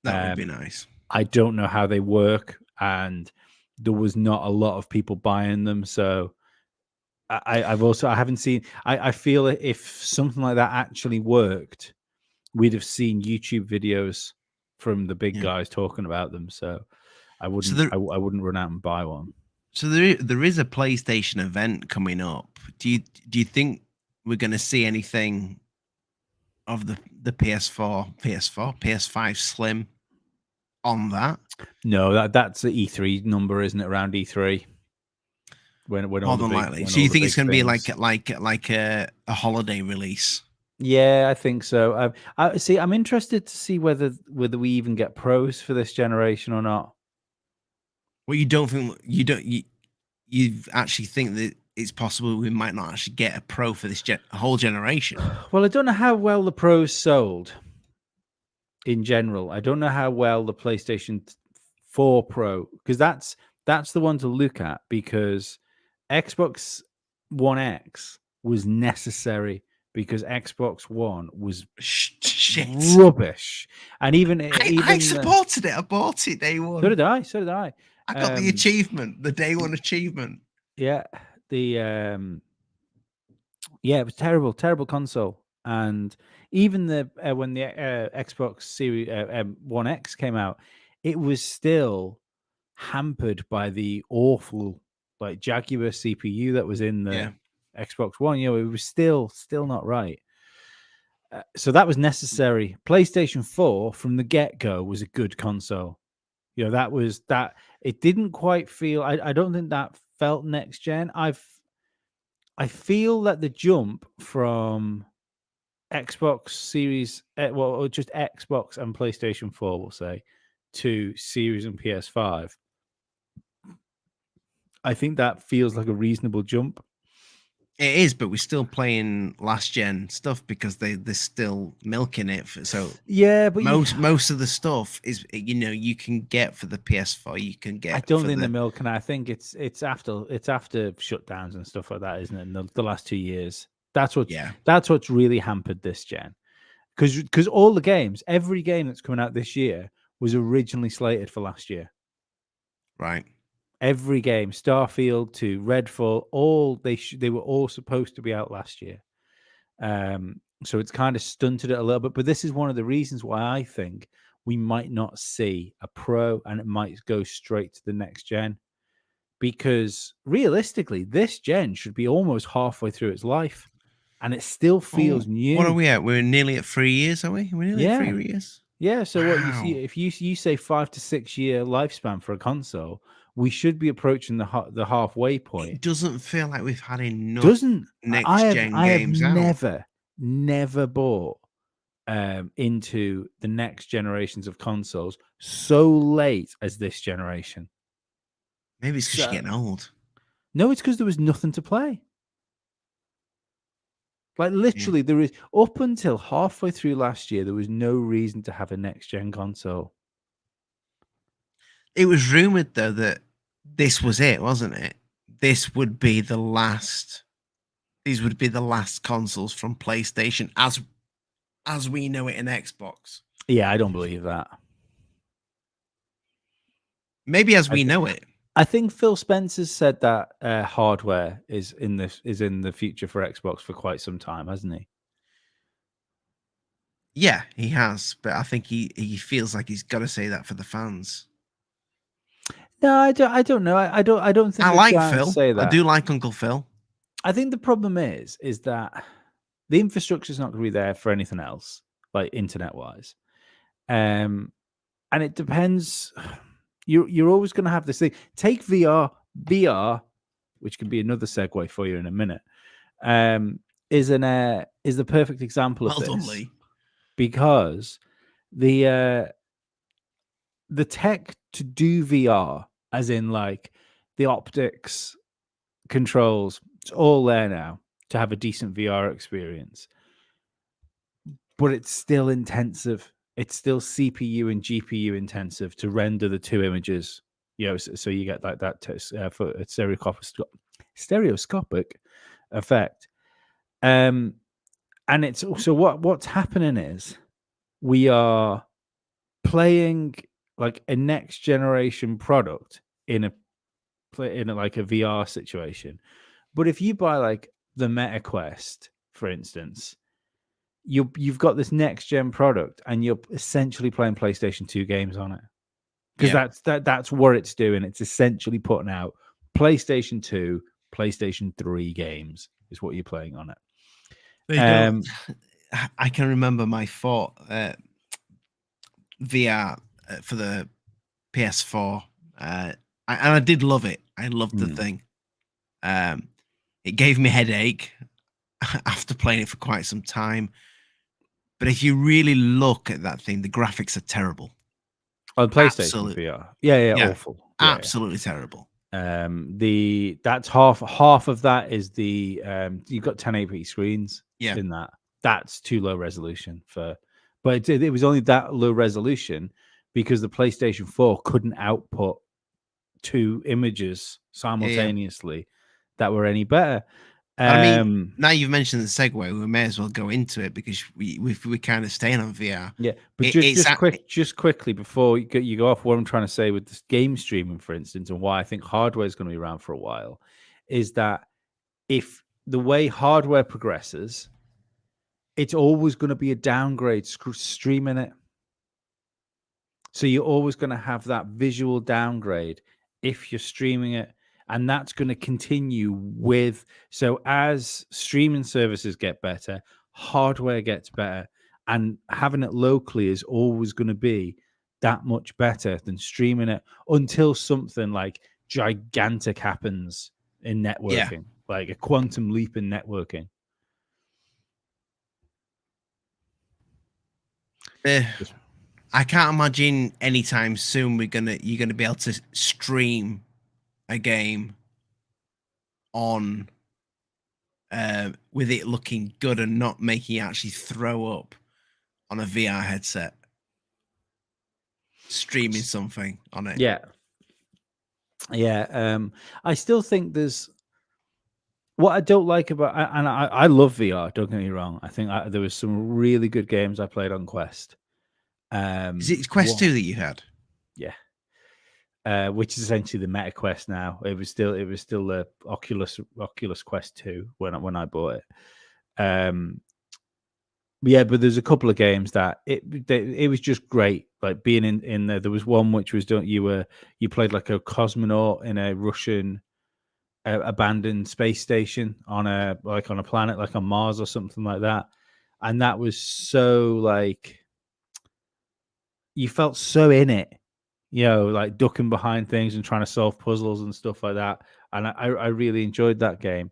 That would be nice. I don't know how they work, and there was not a lot of people buying them, so I haven't seen. I feel if something like that actually worked, we'd have seen YouTube videos from the big guys talking about them. So I wouldn't. I wouldn't run out and buy one. So there is a PlayStation event coming up. Do you think we're going to see anything of the PS4, PS5 Slim on that? No, that's the E3 number, isn't it? Around E3. When more than likely. So you think it's going to be like a holiday release? Yeah, I think so. I see. I'm interested to see whether we even get pros for this generation or not. Well, you actually think that it's possible we might not actually get a pro for this whole generation? Well, I don't know how well the pros sold in general. I don't know how well the PlayStation 4 Pro, because that's the one to look at, because Xbox One X was necessary because Xbox One was shit, rubbish, and even I supported it. I bought it day one. So did I. I got the achievement, the day one achievement. Yeah, it was terrible console, and even when the Xbox Series One X came out, it was still hampered by the awful Jaguar CPU that was in the Xbox One. It was still not right. So that was necessary. PlayStation 4 from the get-go was a good console. That was that. It didn't quite feel. I don't think that felt next gen. I feel that the jump from Xbox Series, or just Xbox and PlayStation 4, we'll say, to Series and PS5. I think that feels like a reasonable jump. It is, but we're still playing last gen stuff because they're still milking it. So yeah, but most of the stuff is you can get for the PS4. You can get. I don't think the milking. I think it's after shutdowns and stuff like that, isn't it? In the last 2 years, that's what's really hampered this gen. Because all the games, every game that's coming out this year was originally slated for last year. Right. Every game, Starfield to Redfall, they were all supposed to be out last year. So it's kind of stunted it a little bit. But this is one of the reasons why I think we might not see a pro, and it might go straight to the next gen. Because realistically, this gen should be almost halfway through its life, and it still feels new. What are we at? We're nearly at 3 years, are we? We're nearly at 3 years. Yeah. So what you see, if you say 5 to 6 year lifespan for a console, we should be approaching the halfway point. It doesn't feel like we've had enough next gen games out. I have never bought into the next generations of consoles so late as this generation. Maybe it's because you're getting old. No, it's because there was nothing to play. Like literally, there is up until halfway through last year, there was no reason to have a next gen console. It was rumored though that this was it, wasn't it? This would be the last. These would be the last consoles from PlayStation as we know it in Xbox. Yeah, I don't believe that. Maybe as we know it. I think Phil Spencer's said that hardware is in the future for Xbox for quite some time, hasn't he? Yeah, he has, but I think he feels like he's got to say that for the fans. No, I don't know. I don't think I the like giants Phil. say I that. do like Uncle Phil. I think the problem is that the infrastructure is not going to be there for anything else, like internet wise. And it depends. You're always going to have this thing. Take VR, which can be another segue for you in a minute. Is the perfect example of Well done, this, Lee. because the tech to do VR, as in like the optics, controls, it's all there now to have a decent VR experience. But it's still intensive. It's still CPU and GPU intensive to render the two images. So you get like that for a stereoscopic effect. And it's also what's happening is we are playing like a next generation product in a like a VR situation. But if you buy like the Meta Quest, for instance, you've got this next gen product and you're essentially playing PlayStation 2 games on it. Because that's what it's doing. It's essentially putting out PlayStation 2, PlayStation 3 games is what you're playing on it. They don't. I can remember my VR for the PS4, and I did love it. I loved the thing. It gave me a headache after playing it for quite some time. But if you really look at that thing, the graphics are terrible. On PlayStation VR, yeah, awful, absolutely terrible. That's half of that is the you've got 1080p screens in that. That's too low resolution but it was only that low resolution because the PlayStation 4 couldn't output two images simultaneously that were any better. I mean, now you've mentioned the segue, we may as well go into it because we're kind of staying on VR. Yeah, but just quickly before you go off, what I'm trying to say with this game streaming, for instance, and why I think hardware is going to be around for a while, is that if the way hardware progresses, it's always going to be a downgrade streaming it. So you're always going to have that visual downgrade if you're streaming it. And that's going to continue with. So as streaming services get better, hardware gets better. And having it locally is always going to be that much better than streaming it until something like gigantic happens in networking, like a quantum leap in networking. I can't imagine anytime soon you're gonna be able to stream a game on with it looking good and not making you actually throw up on a VR headset. Streaming something on it. Yeah. I still think there's what I don't like about, and I love VR. Don't get me wrong. I think there was some really good games I played on Quest. Is it Quest 2 that you had? Yeah. Which is essentially the Meta Quest now. It was still the Oculus Quest 2 when I bought it. Yeah, but there's a couple of games that it was just great. Like being in there. There was one which was you played like a cosmonaut in a Russian abandoned space station on a planet like on Mars or something like that, and that was so like you felt so in it, like ducking behind things and trying to solve puzzles and stuff like that. And I really enjoyed that game,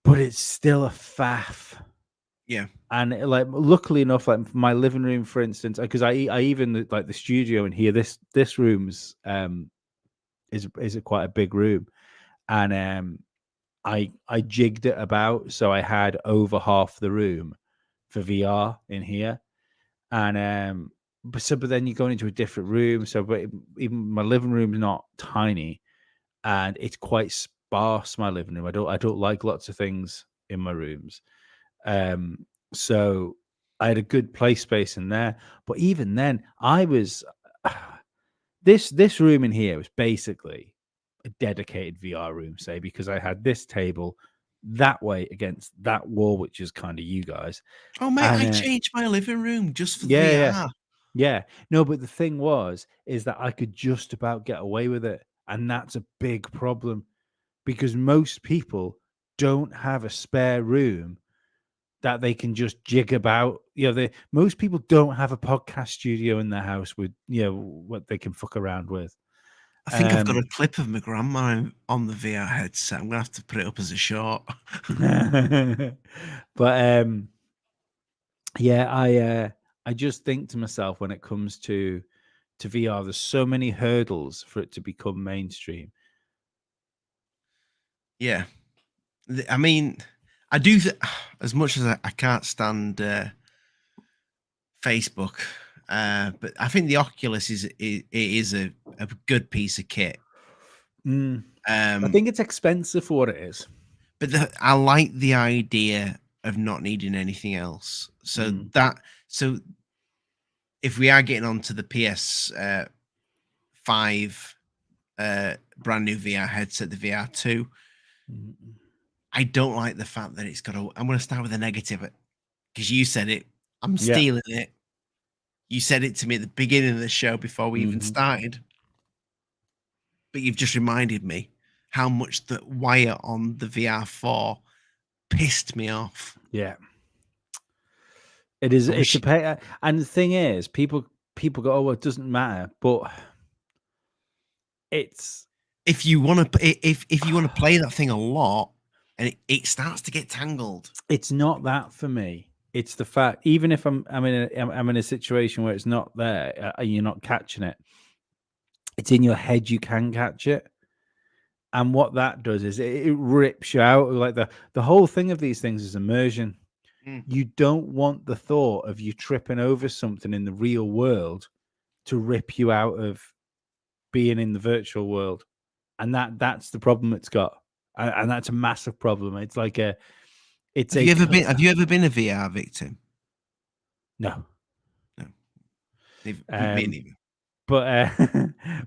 but it's still a faff. Yeah. And like, luckily enough, like my living room, for instance, because I even like the studio in here, this room's is quite a big room, and I jigged it about so I had over half the room for VR in here, and but then you're going into a different room. So, but even my living room's not tiny, and it's quite sparse. My living room. I don't like lots of things in my rooms. So I had a good play space in there. But even then, I was this room in here was basically a dedicated VR room, say, because I had this table that way against that wall, which is kind of you guys. Oh, mate, And I changed my living room just for the yeah, yeah, VR. yeah. No, but the thing is that I could just about get away with it. And that's a big problem because most people don't have a spare room that they can just jig about. Most people don't have a podcast studio in their house with, what they can fuck around with. I think I've got a clip of my grandma on the VR headset. I'm gonna have to put it up as a short. But yeah, I just think to myself when it comes to VR, there's so many hurdles for it to become mainstream. Yeah, I mean, I do. As much as I can't stand Facebook, but I think the Oculus is a good piece of kit. I think it's expensive for what it is. But I like the idea of not needing anything else. So if we are getting onto the PS 5 brand new VR headset, the VR2, I don't like the fact that it's got a. I'm going to start with a negative because you said it. I'm Yeah. stealing it. You said it to me at the beginning of the show before we even started, but you've just reminded me how much the wire on the VR4 pissed me off. Yeah. It is. I It's wish a pay, and the thing is, people go, "Oh, well, it doesn't matter," but it's if you want to if you want to play that thing a lot and it starts to get tangled. it's not that for me. It's the fact, even if I'm in a situation where it's not there, and you're not catching it, it's in your head. You can catch it, and what that does is it rips you out. Like the whole thing of these things is immersion. Mm. You don't want the thought of you tripping over something in the real world to rip you out of being in the virtual world, and that's the problem it's got, and that's a massive problem. It's like it's Have a you ever been? Have you ever been a VR victim? no, No, me um, neither. but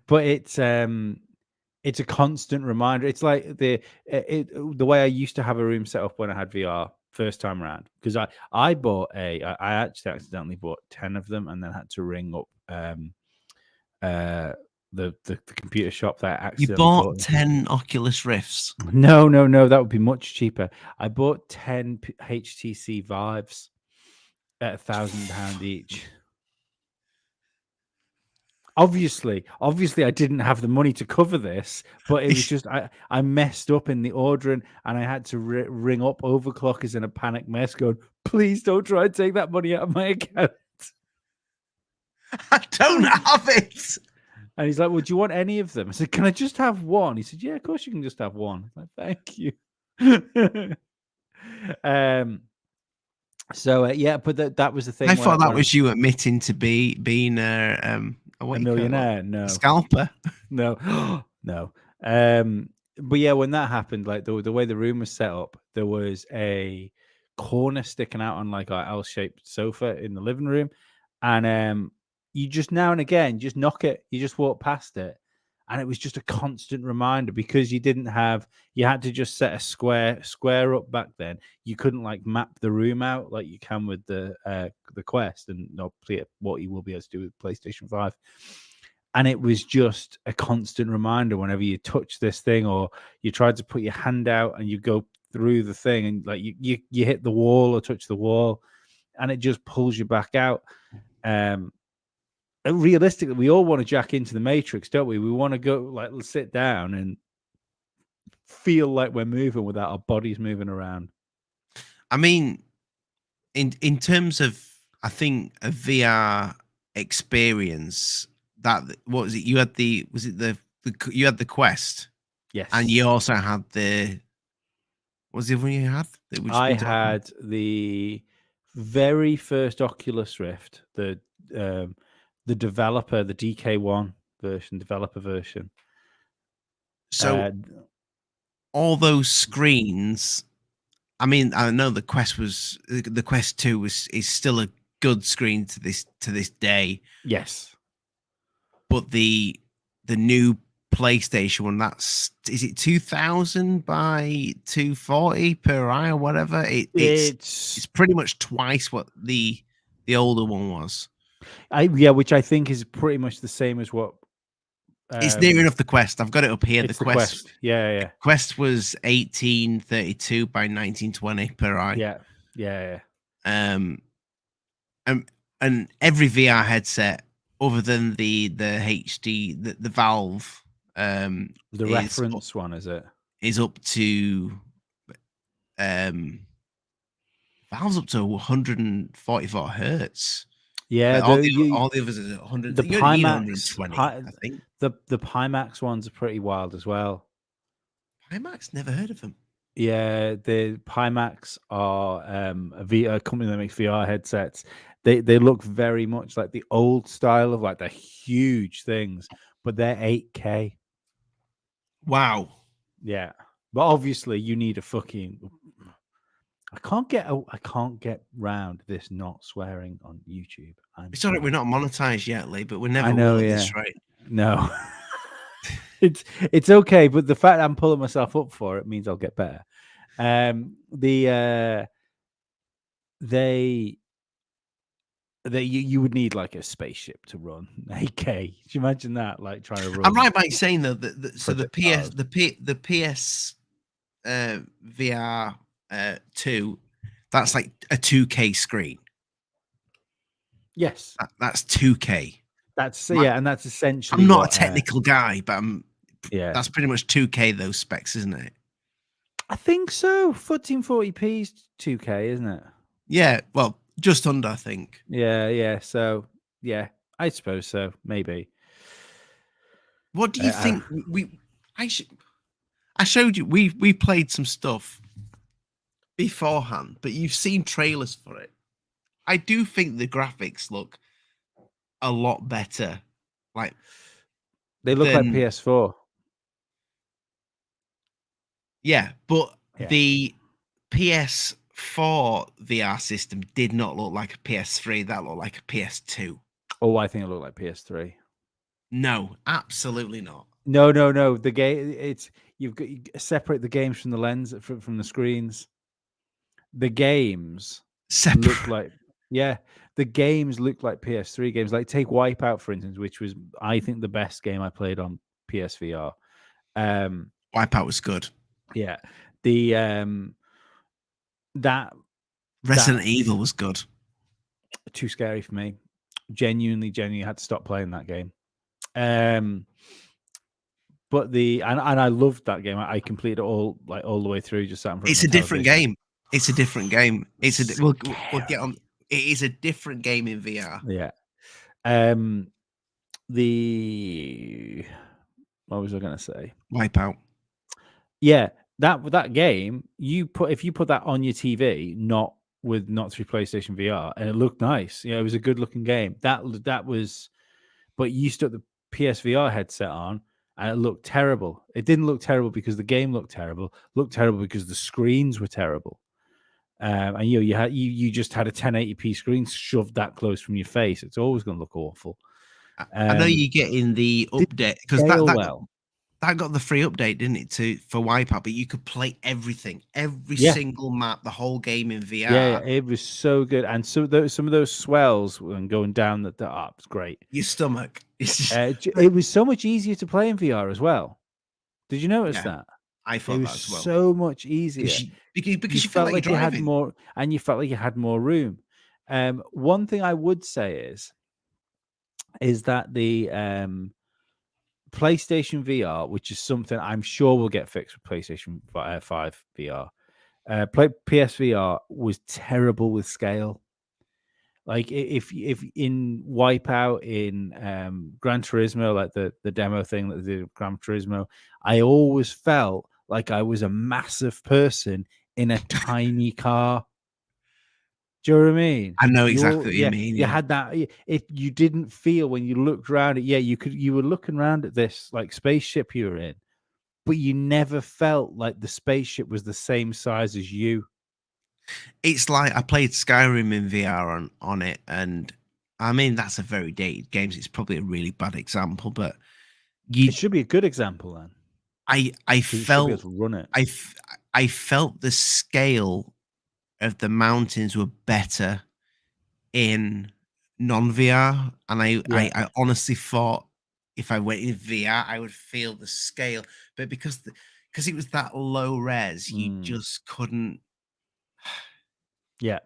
but it's a constant reminder. It's like the way I used to have a room set up when I had VR first time around, because I bought I actually accidentally bought 10 of them and then had to ring up uh the computer shop that I You accidentally bought bought them. 10 Oculus Rifts. No, that would be much cheaper. I bought 10 HTC Vives at £1,000 each. Obviously, I didn't have the money to cover this, but it was just I messed up in the ordering, and I had to ring up overclockers in a panic mess, going, "Please don't try and take that money out of my account." I don't have it. And he's like, "Well, do you want any of them?" I said, "Can I just have one?" He said, "Yeah, of course you can just have one." I was like, "Thank you." So yeah, but that was the thing I when thought that was you admitting to being what a you call it? millionaire. A No, scalper. no, no. But yeah, when that happened, like the way the room was set up, there was a corner sticking out on like our L-shaped sofa in the living room, and you just now and again just knock it, you just walk past it, and it was just a constant reminder because you had to just set a square up back then. You couldn't like map the room out like you can with the Quest, and not what you will be able to do with PlayStation 5. And it was just a constant reminder whenever you touch this thing or you tried to put your hand out and you go through the thing and like you hit the wall or touch the wall, and it just pulls you back out. Realistically, we all want to jack into the Matrix, don't we? We want to go like sit down and feel like we're moving without our bodies moving around. I mean, in terms of, I think a VR experience, that what was it? You had you had the Quest, Yes, and you also had what was the other one you had that we just I been talking had the very first Oculus Rift, the the developer, the DK1 version, developer version. So all those screens. I mean, I know the Quest 2 is still a good screen to this day, yes, but the new PlayStation one, is it 2000 by 240 per eye or whatever? It's pretty much twice what the older one was. which I think is pretty much the same as what. It's near enough the Quest. I've got it up here. It's the Quest. Yeah. Quest was 1832 by 1920 per eye. Yeah. Um, and every VR headset other than the HD, the Valve, the reference one, is up to Valve's up to 144 hertz. Yeah, all the others are 100. The Pimax, 120, I think. The Pimax ones are pretty wild as well. Pimax, never heard of them. Yeah, the Pimax are a company that makes VR headsets. They look very much like the old style of like the huge things, but they're 8K. Wow. Yeah, but obviously you need a fucking. I can't get round this not swearing on YouTube. It's all right. We're not monetized yet, Lee, but we're never. I know, will at yeah. this rate. No. it's okay, but the fact I'm pulling myself up for it means I'll get better. You would need like a spaceship to run 8K. Can you imagine that? Like trying to run. I'm right by saying though that the PS VR 2, that's like a 2K screen. Yes, that's 2K. And that's essentially. I'm not a technical guy, but yeah, that's pretty much 2K those specs, isn't it? I think so. 1440p is 2K, isn't it? Yeah, well, just under, I think. Yeah. So yeah, I suppose so. Maybe. What do you think? I showed you. We played some stuff beforehand, but you've seen trailers for it. I do think the graphics look a lot better. Like they look like PS4. Yeah, but the PS4 VR system did not look like a PS3. That looked like a PS2. Oh, I think it looked like PS3. No, absolutely not. No. The game, you separate the games from the lens from the screens. The games look like the games look like PS3 games. Like take Wipeout for instance, which was I think the best game I played on PSVR. Wipeout was good. Yeah, the that Resident Evil was good. Too scary for me. Genuinely had to stop playing that game. But I loved that game. I completed it all the way through. Just sat in front. It's a different game. It's a different game. We'll get on. It is a different game in VR. Yeah. What was I going to say? Wipeout. Yeah, that game. If you put that on your TV, not through PlayStation VR, and it looked nice. Yeah, it was a good looking game. That was, but you stuck the PSVR headset on, and it looked terrible. It didn't look terrible because the game looked terrible. It looked terrible because the screens were terrible. And you just had a 1080p screen shoved that close from your face. It's always going to look awful. I know you get in the update because that got the free update, didn't it, for Wipeout? But you could play everything, every single map, the whole game in VR. Yeah, it was so good. And so some of those swells and going down the up, it's great. Your stomach. It was so much easier to play in VR as well. Did you notice that? I thought it was that as well. So much easier because you felt like you had more, and you felt like you had more room. One thing I would say is that the PlayStation VR, which is something I'm sure will get fixed with PlayStation 5 VR. PSVR was terrible with scale. Like if in Wipeout, in Gran Turismo, like the demo thing that they did Gran Turismo, I always felt like I was a massive person in a tiny car. Do you know what I mean? I know exactly what you mean. You Yeah, had that. If you didn't feel when you looked around it, you were looking around at this like spaceship you were in, but you never felt like the spaceship was the same size as you. it's like I played Skyrim in VR on it, and I mean that's a very dated game. So it's probably a really bad example, but It you, should be a good example then, I because you should be able felt, to run it. I, f- I felt the scale of the mountains were better in non VR, and Yeah. I honestly thought if I went in VR, I would feel the scale, but because it was that low res, you Mm. just couldn't. Yeah.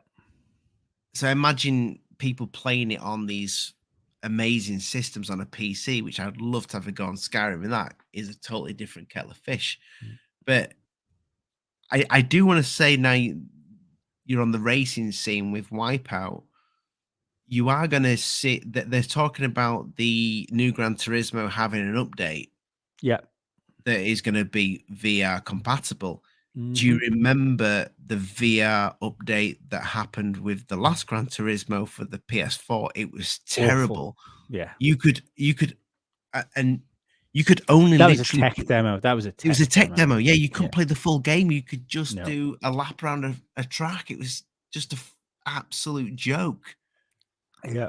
So imagine people playing it on these amazing systems on a PC, which I'd love to have a go on Skyrim, and that is a totally different kettle of fish. Mm. But I do want to say now you're on the racing scene with Wipeout, you are going to see that they're talking about the new Gran Turismo having an update Yeah. that is going to be VR compatible. Do you Mhm. remember the VR update that happened with the last Gran Turismo for the PS4? It was Awful. terrible. Yeah. And you could only That was a literally. tech demo. That was a It was a tech tech demo. demo. Yeah, you Yeah. couldn't play the full game. You could just No. do a lap around a track. It was just a absolute joke. Yeah.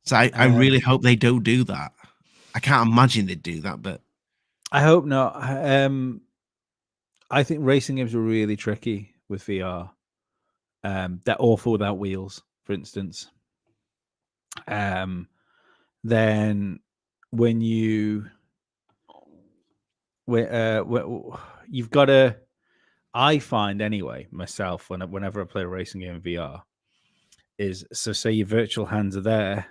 So I really hope they don't do that. I can't imagine they'd do that, but I hope not. I think racing games are really tricky with VR. They're awful without wheels, for instance. Then when you you've got to, I find anyway myself whenever I play a racing game in VR is, so say your virtual hands are there,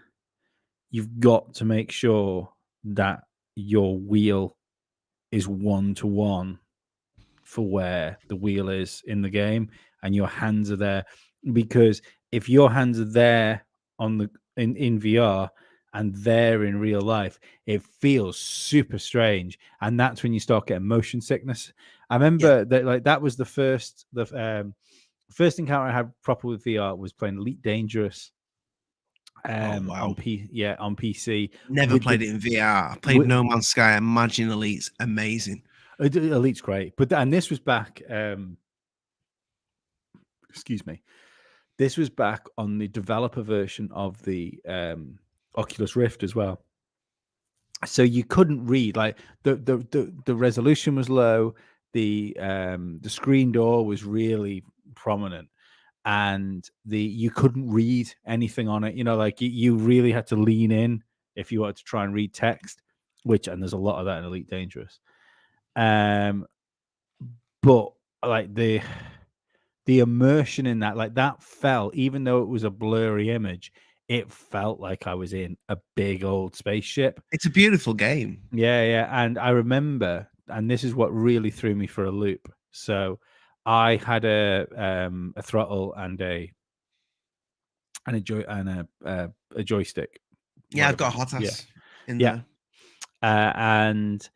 you've got to make sure that your wheel is 1-to-1 for where the wheel is in the game, and your hands are there, because if your hands are there on the in VR and they're in real life, it feels super strange, and that's when you start getting motion sickness. I yeah. remember that, like, that was the first encounter I had proper with VR was playing Elite Dangerous Oh on wow. on PC Never with played the it in VR. I played with, No Man's Sky. Imagine Elite's amazing. Elite's great, but and this was back excuse me. This was back on the developer version of the Oculus Rift as well. So you couldn't read, like, the resolution was low, the screen door was really prominent, and you couldn't read anything on it. You know, like you really had to lean in if you wanted to try and read text, and there's a lot of that in Elite Dangerous. Um, but like the immersion in that, like, that felt, even though it was a blurry image, it felt like I was in a big old spaceship. It's a beautiful game. Yeah, yeah. And I remember, and this is what really threw me for a loop. So I had a throttle and a joystick, Yeah, I've whatever. got a hot Yeah, ass in yeah. there. And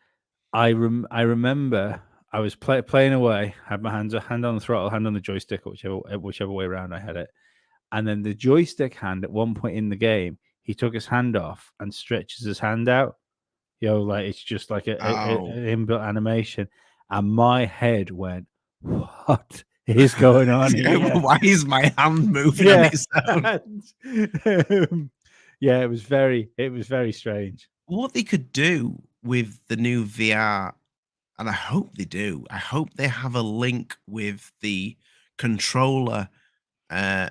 I remember I was playing away, had my hand on the throttle, hand on the joystick, or whichever way around I had it. And then the joystick hand, at one point in the game, he took his hand off and stretches his hand out. Like, it's just like Oh. an inbuilt animation. And my head went, "What is going on here?" Why is my hand moving on Yeah. its own? Yeah, it was very strange. What they could do with the new VR, and I hope they do, I hope they have a link with the controller uh,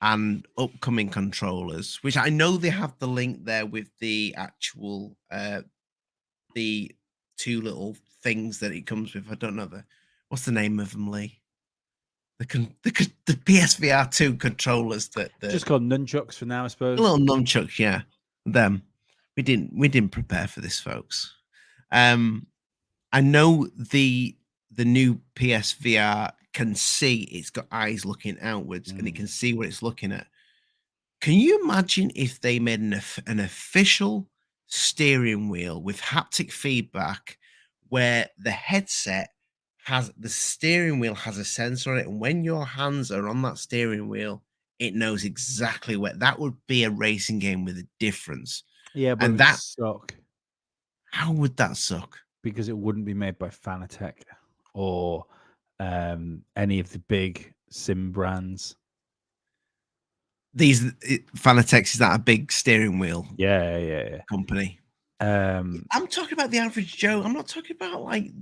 and upcoming controllers, which I know they have the link there with the actual the two little things that it comes with. I don't know what's the name of them, Lee. The PSVR 2 controllers that Just called nunchucks for now, I the suppose. little nunchucks, yeah. Them. We didn't prepare for this, folks. Um I know the new PSVR can see, it's got eyes looking outwards and it Mm. can see what it's looking at. Can you imagine if they made an official steering wheel with haptic feedback where the headset has the steering wheel has a sensor on it, and when your hands are on that steering wheel, it knows exactly where that would be a racing game with a difference. Yeah, but it And would that, suck how would that suck? because it wouldn't be made by Fanatec or any of the big sim brands. Fanatec, is that a big steering wheel Yeah. company? Um, I'm talking about the average Joe. I'm not talking about like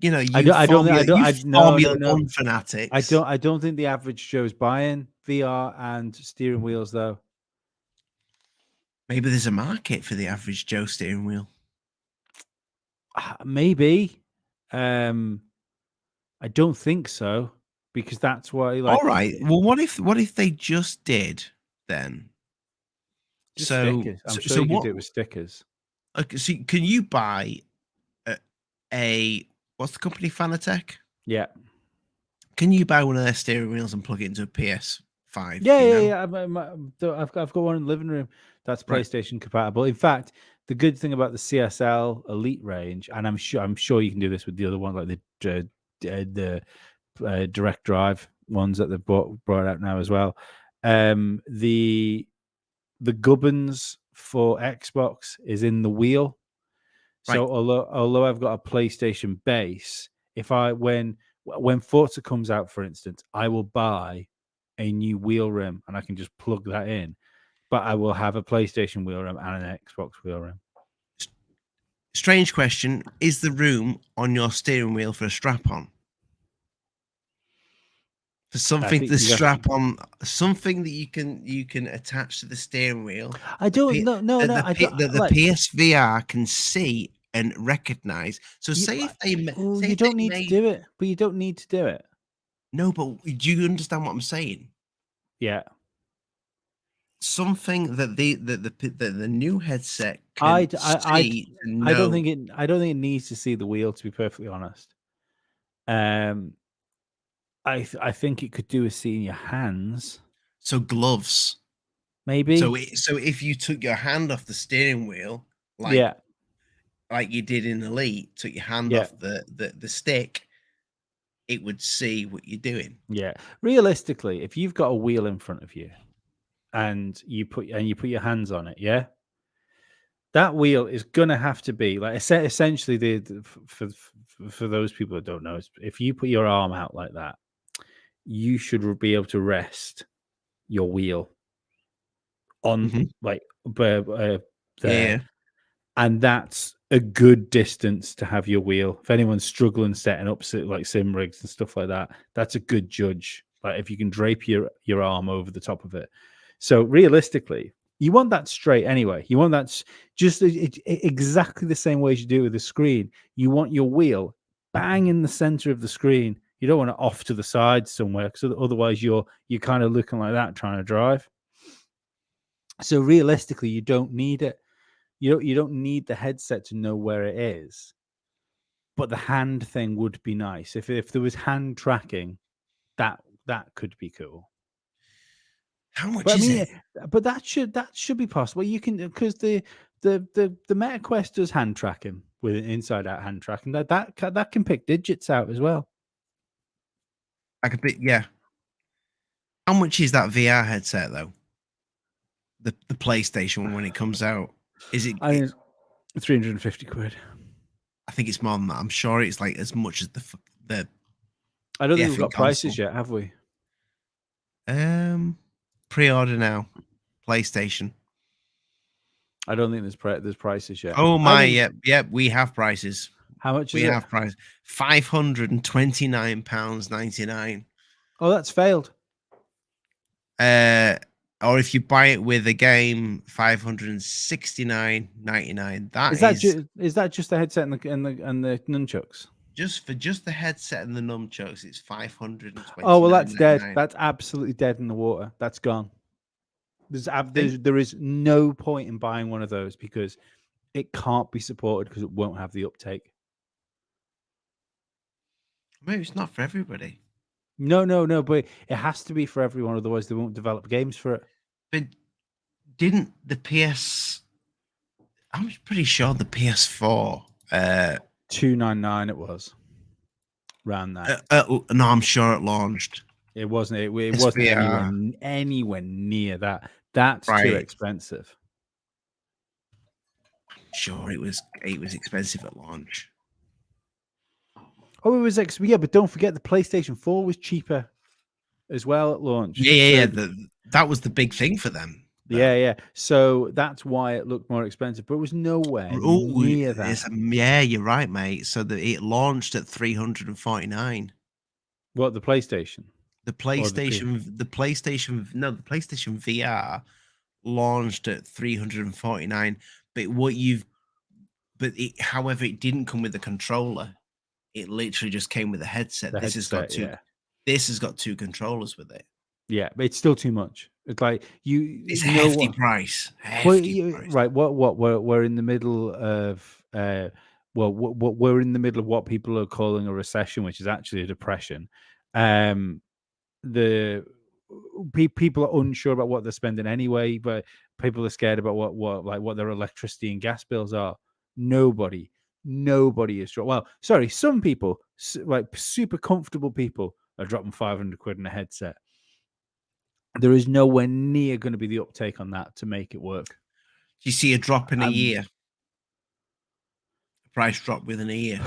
you know, I you don't. I don't. Formula, you No. Formula One fanatics. I don't think the average Joe's buying VR and steering wheels though. Maybe there's a market for the average Joe steering wheel. Maybe. I don't think so because that's why. All Like, right. Well, what if they just did then? just stickers. I'm sure So you could what? do it with stickers. Okay, so can you buy a what's the company Fanatec? Yeah. Can you buy one of their steering wheels and plug it into a PS5? Yeah, Do you yeah, know? yeah. I've got one in the living room that's Right. PlayStation compatible. In fact, the good thing about the CSL Elite range, and I'm sure you can do this with the other ones, like the direct drive ones that they've brought out now as well. The gubbins for Xbox is in the wheel. So Right. although I've got a PlayStation base, if I when Forza comes out, for instance, I will buy a new wheel rim and I can just plug that in. But I will have a PlayStation wheel rim and an Xbox wheel rim. Strange question. Is the room on your steering wheel for a strap on? For I something think to you got. strap on, something that you can attach to the steering wheel. I don't. No. I don't The like. PSVR can see and recognize. So say if they Oh, say you if they don't need to made do it, but you don't need to do it. no, but do you understand what I'm saying? Yeah. Something that the new headset can see and I don't know. think it needs to see the wheel, to be perfectly honest. I think it could do a see in your hands, So gloves. maybe. So if you took your hand off the steering wheel, Yeah, like you did in Elite, took your hand yeah, off the stick, it would see what you're doing. yeah. Realistically, if you've got a wheel in front of you and you put your hands on it, yeah, that wheel is gonna have to be like essentially for those people that don't know, if you put your arm out like that, you should be able to rest your wheel on Mhm. like there, Yeah. and that's a good distance to have your wheel. If anyone's struggling setting up like sim rigs and stuff like that, that's a good judge. Like if you can drape your arm over the top of it. So realistically, you want that straight anyway. You want that just exactly the same way as you do with the screen. You want your wheel bang in the center of the screen. You don't want it off to the side somewhere because otherwise you're kind of looking like that trying to drive. So realistically, you don't need it. You don't need the headset to know where it is. But the hand thing would be nice. If there was hand tracking, that could be cool. How much But I is mean, it? but that should be possible. You can because the Meta Quest does hand tracking with an inside out hand tracking. That can pick digits out as well. Like a bit, yeah. How much is that VR headset though? The PlayStation when it comes out, is it? I mean, 350 quid. I think it's more than that. I'm sure it's like as much as the I don't the think we've effing got prices console. yet, have we? Pre-order now, PlayStation. I don't think there's prices yet. Oh I my, think yep. We have prices. how much We is it? have price. £529.99. Oh, that's failed. Or if you buy it with a game, £569.99. That is Is that just the headset and the nunchucks? just the headset and the nunchucks. It's five hundred and twenty Oh well, nine that's ninety dead. nine. That's absolutely dead in the water. That's gone. See, There is no point in buying one of those because it can't be supported because it won't have the uptake. maybe it's not for everybody. No, but it has to be for everyone, otherwise they won't develop games for it. But didn't the PS? I'm pretty sure the PS4. $299 it was. Around that. No, I'm sure it launched. It wasn't. It wasn't SVR anywhere near that. That's too right. expensive. Sure, it was expensive at launch. Oh, it was yeah, but don't forget the PlayStation 4 was cheaper as well at launch. Yeah. So That was the big thing for them. yeah. So that's why it looked more expensive, but it was nowhere Oh, near that. yeah, you're right, mate. So it launched at 349. What, the PlayStation? The Or the P? the PlayStation VR launched at 349. But however, it didn't come with a controller. It literally just came with a headset. The headset, yeah. This has got two controllers with it. Yeah, but it's still too much. It's like It's a hefty price. Price. Right. What we're in the middle of we're in the middle of what people are calling a recession, which is actually a depression. The people are unsure about what they're spending anyway, but people are scared about what their electricity and gas bills are. Nobody is sure. Well, sorry, some people, like super comfortable people, are dropping 500 quid in a headset. There is nowhere near going to be the uptake on that to make it work. Do you see a drop in a year? A price drop within a year.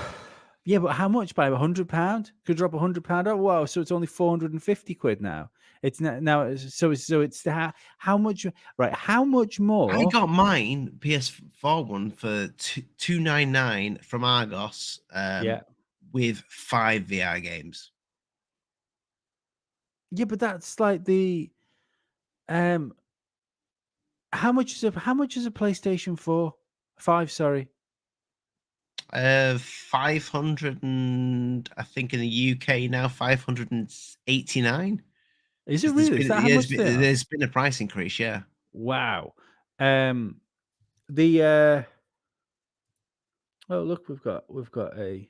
Yeah, but how much? By £100? Could drop £100? Oh wow! So it's only 450 quid now. It's now. So it's how much? Right? How much more? I got mine PS4 one for $299 from Argos. Yeah. With 5 VR games. Yeah, but that's like the how much is a PlayStation 4? 5, sorry. 500 and I think in the UK now 589. Is it really? Is that how much they are? There's been a price increase, yeah. Wow. Oh look, we've got a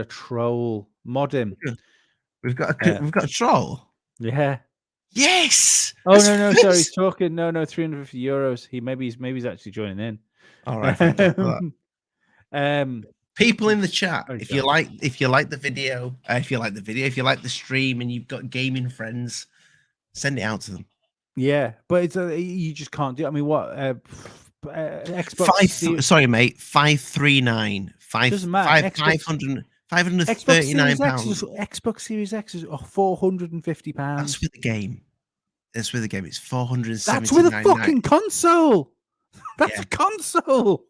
troll modem. We've got a troll. Yeah. Yes. Oh no, sorry, he's talking. No, €350. Maybe he's actually joining in. All right, people in the chat, if you like the video, if you like the stream, and you've got gaming friends, send it out to them. Yeah, but it's you just can't do it. I mean, what Xbox? Sorry, mate. 539. Doesn't matter. 539 pounds. Xbox Series X is £450. That's with the game. It's 479. That's with a fucking console. That's a console.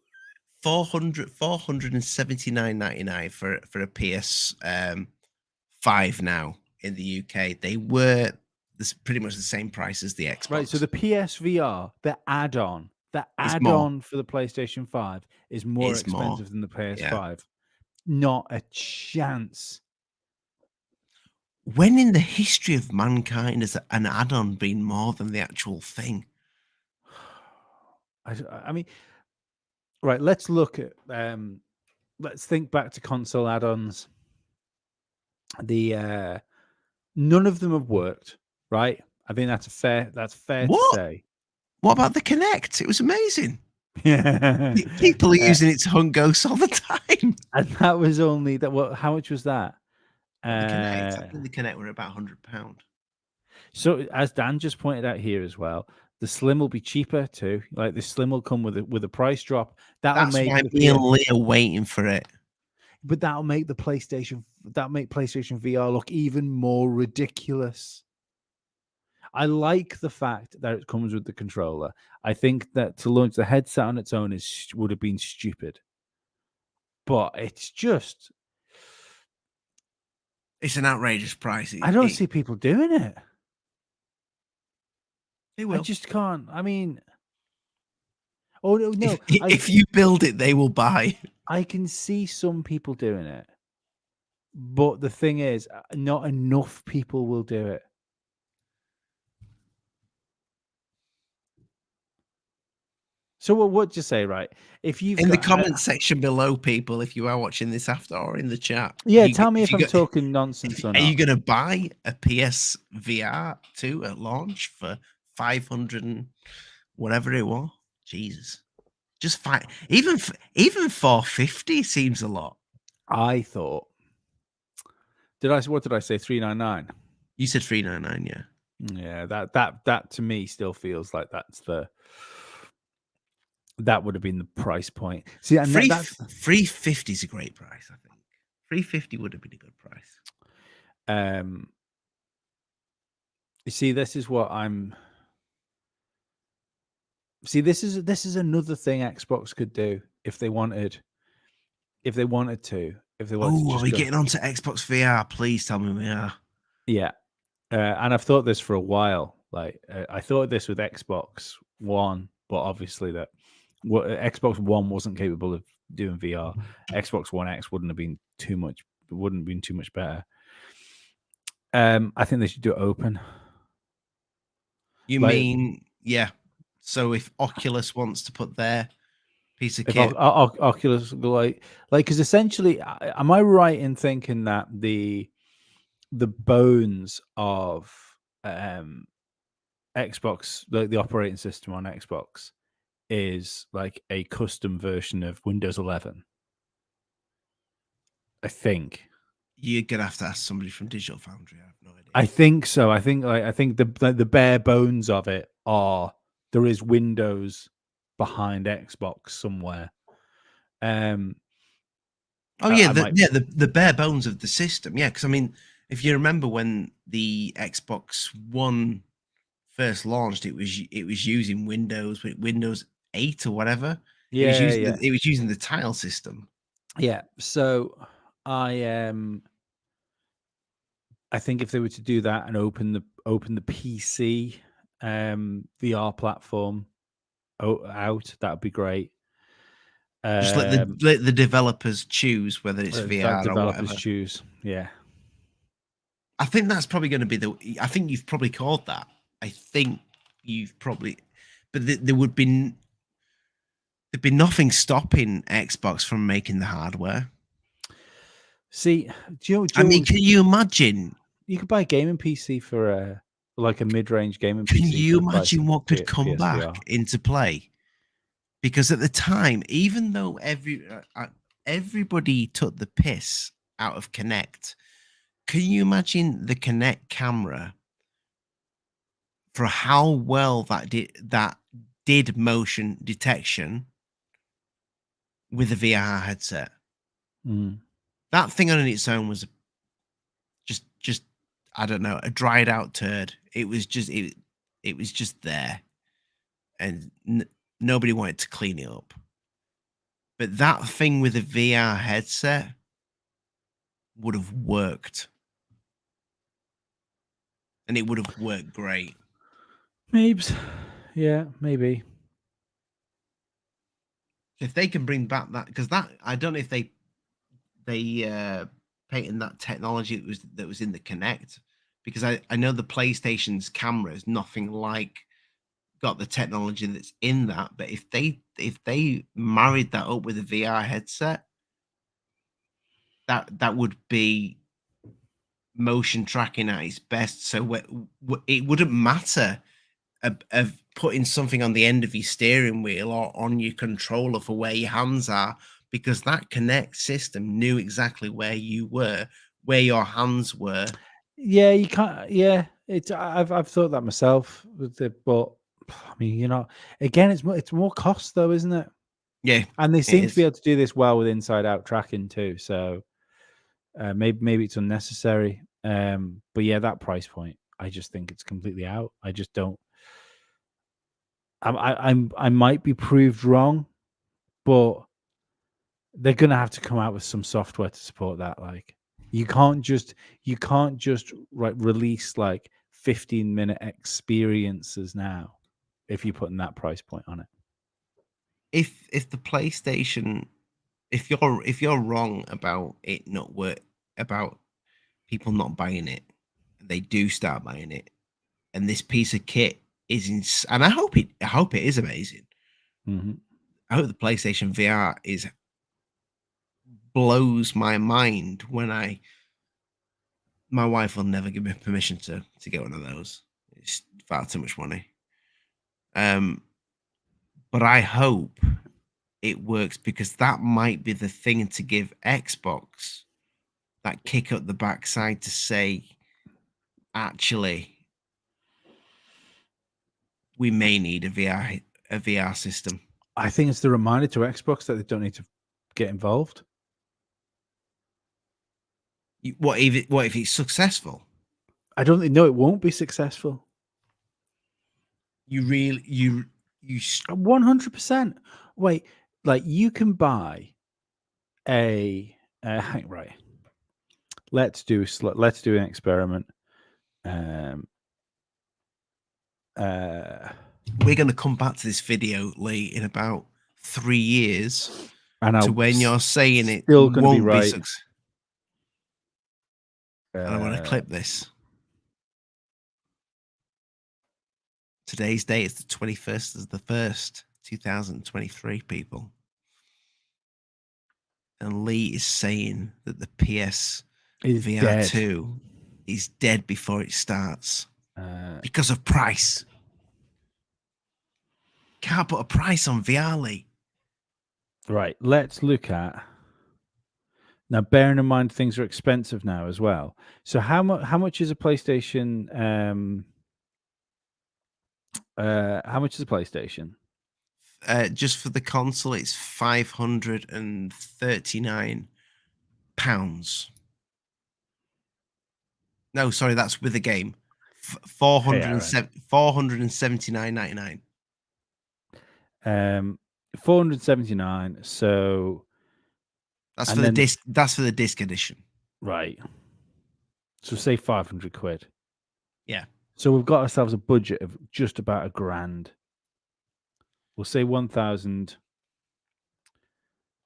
479.99 for a PS 5 now in the UK. They were pretty much the same price as the Xbox. Right. So the PSVR, the add-on for the PlayStation 5 is more expensive than the PS5. Yeah. Not a chance. When in the history of mankind has an add-on been more than the actual thing? I mean, right, let's look at let's think back to console add-ons. None of them have worked, right? I think that's fair to say. What about the Kinect? It was amazing. Yeah. People are using it to hunt ghosts all the time. And that was only that. What? How much was that? The Kinect. I think the Kinect were about £100. So, as Dan just pointed out here as well, the Slim will be cheaper too. Like the Slim will come with a price drop. That's why me and Lee are waiting for it. But that'll make PlayStation VR look even more ridiculous. I like the fact that it comes with the controller. I think that to launch the headset on its own would have been stupid. But it's an outrageous price. I don't see people doing it. They will. I just can't. I mean, oh no! If you build it, they will buy. I can see some people doing it, but the thing is, not enough people will do it. So what'd you say, right? If you've in the comment section below, people, if you are watching this after or in the chat, tell me if I'm talking nonsense or not. Are you going to buy a PSVR 2 at launch for 500 and whatever it was? Jesus, just even 450 seems a lot. I thought. What did I say? 399. You said 399, yeah. Yeah, that to me still feels like that would have been the price point. See, and that's 350 is a great price, I think. 350 would have been a good price. um you see, this is what I'm see, this is another thing Xbox could do if they wanted if they wanted to Oh, are just we go. getting onto Xbox VR? Please tell me we are. Yeah. And I've thought this for a while. Like I thought this with Xbox One, but obviously that what Xbox One wasn't capable of doing VR. Xbox One X wouldn't have been too much. Wouldn't have been too much better. I think they should do it open. You Like mean, yeah. So if Oculus wants to put their piece of if kit, Oculus go like because essentially, am I right in thinking that the bones of um Xbox, the operating system on Xbox, is like a custom version of Windows 11. I think. you're gonna have to ask somebody from Digital Foundry. I have no idea. I think so. I think the bare bones of it are there is Windows behind Xbox somewhere. Um, Oh yeah, I might. the bare bones of the system. Yeah, because I mean, if you remember when the Xbox One first launched, it was using Windows 8 or whatever. Yeah, yeah, It was using the tile system. yeah. So I I think if they were to do that and open the PC VR platform out, that would be great. Just Um, let the developers choose whether it's VR or developers whatever. choose. Yeah. I think that's probably going to be the. I think you've probably called that. I think you've probably, but there would be there'd be nothing stopping Xbox from making the hardware. See, I mean, can you imagine? you could buy a gaming PC for like a mid-range gaming Can PC for you the price imagine of what could come PSVR. back into play? Because at the time, even though everybody took the piss out of Kinect, can you imagine the Kinect camera for how well that did motion detection with a VR headset? Mm. That thing on its own was just I don't know, a dried out turd. It was just there, and nobody wanted to clean it up. But that thing with a VR headset would have worked, and it would have worked great. Maybe, yeah, maybe. If they can bring back that, because that I don't know if they patent that technology that was in the Kinect, because I know the PlayStation's camera is nothing like got the technology that's in that. But if they married that up with a VR headset, that would be motion tracking at its best. So it wouldn't matter of putting something on the end of your steering wheel or on your controller for where your hands are, because that Connect system knew exactly where you were, where your hands were. Yeah, you can't. Yeah, it's. I've thought that myself but I mean, again, it's more cost though, isn't it? Yeah, And they it seem to be is. able to do this well with inside out tracking too. So maybe it's unnecessary. But yeah, that price point, I just think it's completely out. I just don't. I might be proved wrong, but they're gonna have to come out with some software to support that. Like you can't just release like 15-minute experiences now if you're putting that price point on it. If the PlayStation, if you're wrong about it not work, about people not buying it, they do start buying it, and this piece of kit is and I hope it is amazing. Mm-hmm. I hope the PlayStation VR is blows my mind when my wife will never give me permission to get one of those. It's far too much money. Um, but I hope it works, because that might be the thing to give Xbox that kick up the backside to say, actually, we may need a VR system. I think it's the reminder to Xbox that they don't need to get involved. What if it's successful? I don't think. No, it won't be successful. You really you 100%. Wait, like you can buy a right. Let's do an experiment. We're going to come back to this video, Lee, in about 3 years, and to when you're saying it still going to be won't right. successful. And I want to clip this. Today's date is the 21st of the 1st, 2023, people. And Lee is saying that the PS Is VR2 is dead before it starts because of price. Can't put a price on VR, Lee. Right. Let's look at now. Bearing in mind things are expensive now as well. So how much is a PlayStation? How much is a PlayStation? Just for the console, it's £539. No, sorry, that's with the game. 479.99. 479. So that's for the disc. That's for the disc edition. Right. So say 500 quid. Yeah. So we've got ourselves a budget of just about £1,000. We'll say 1,000.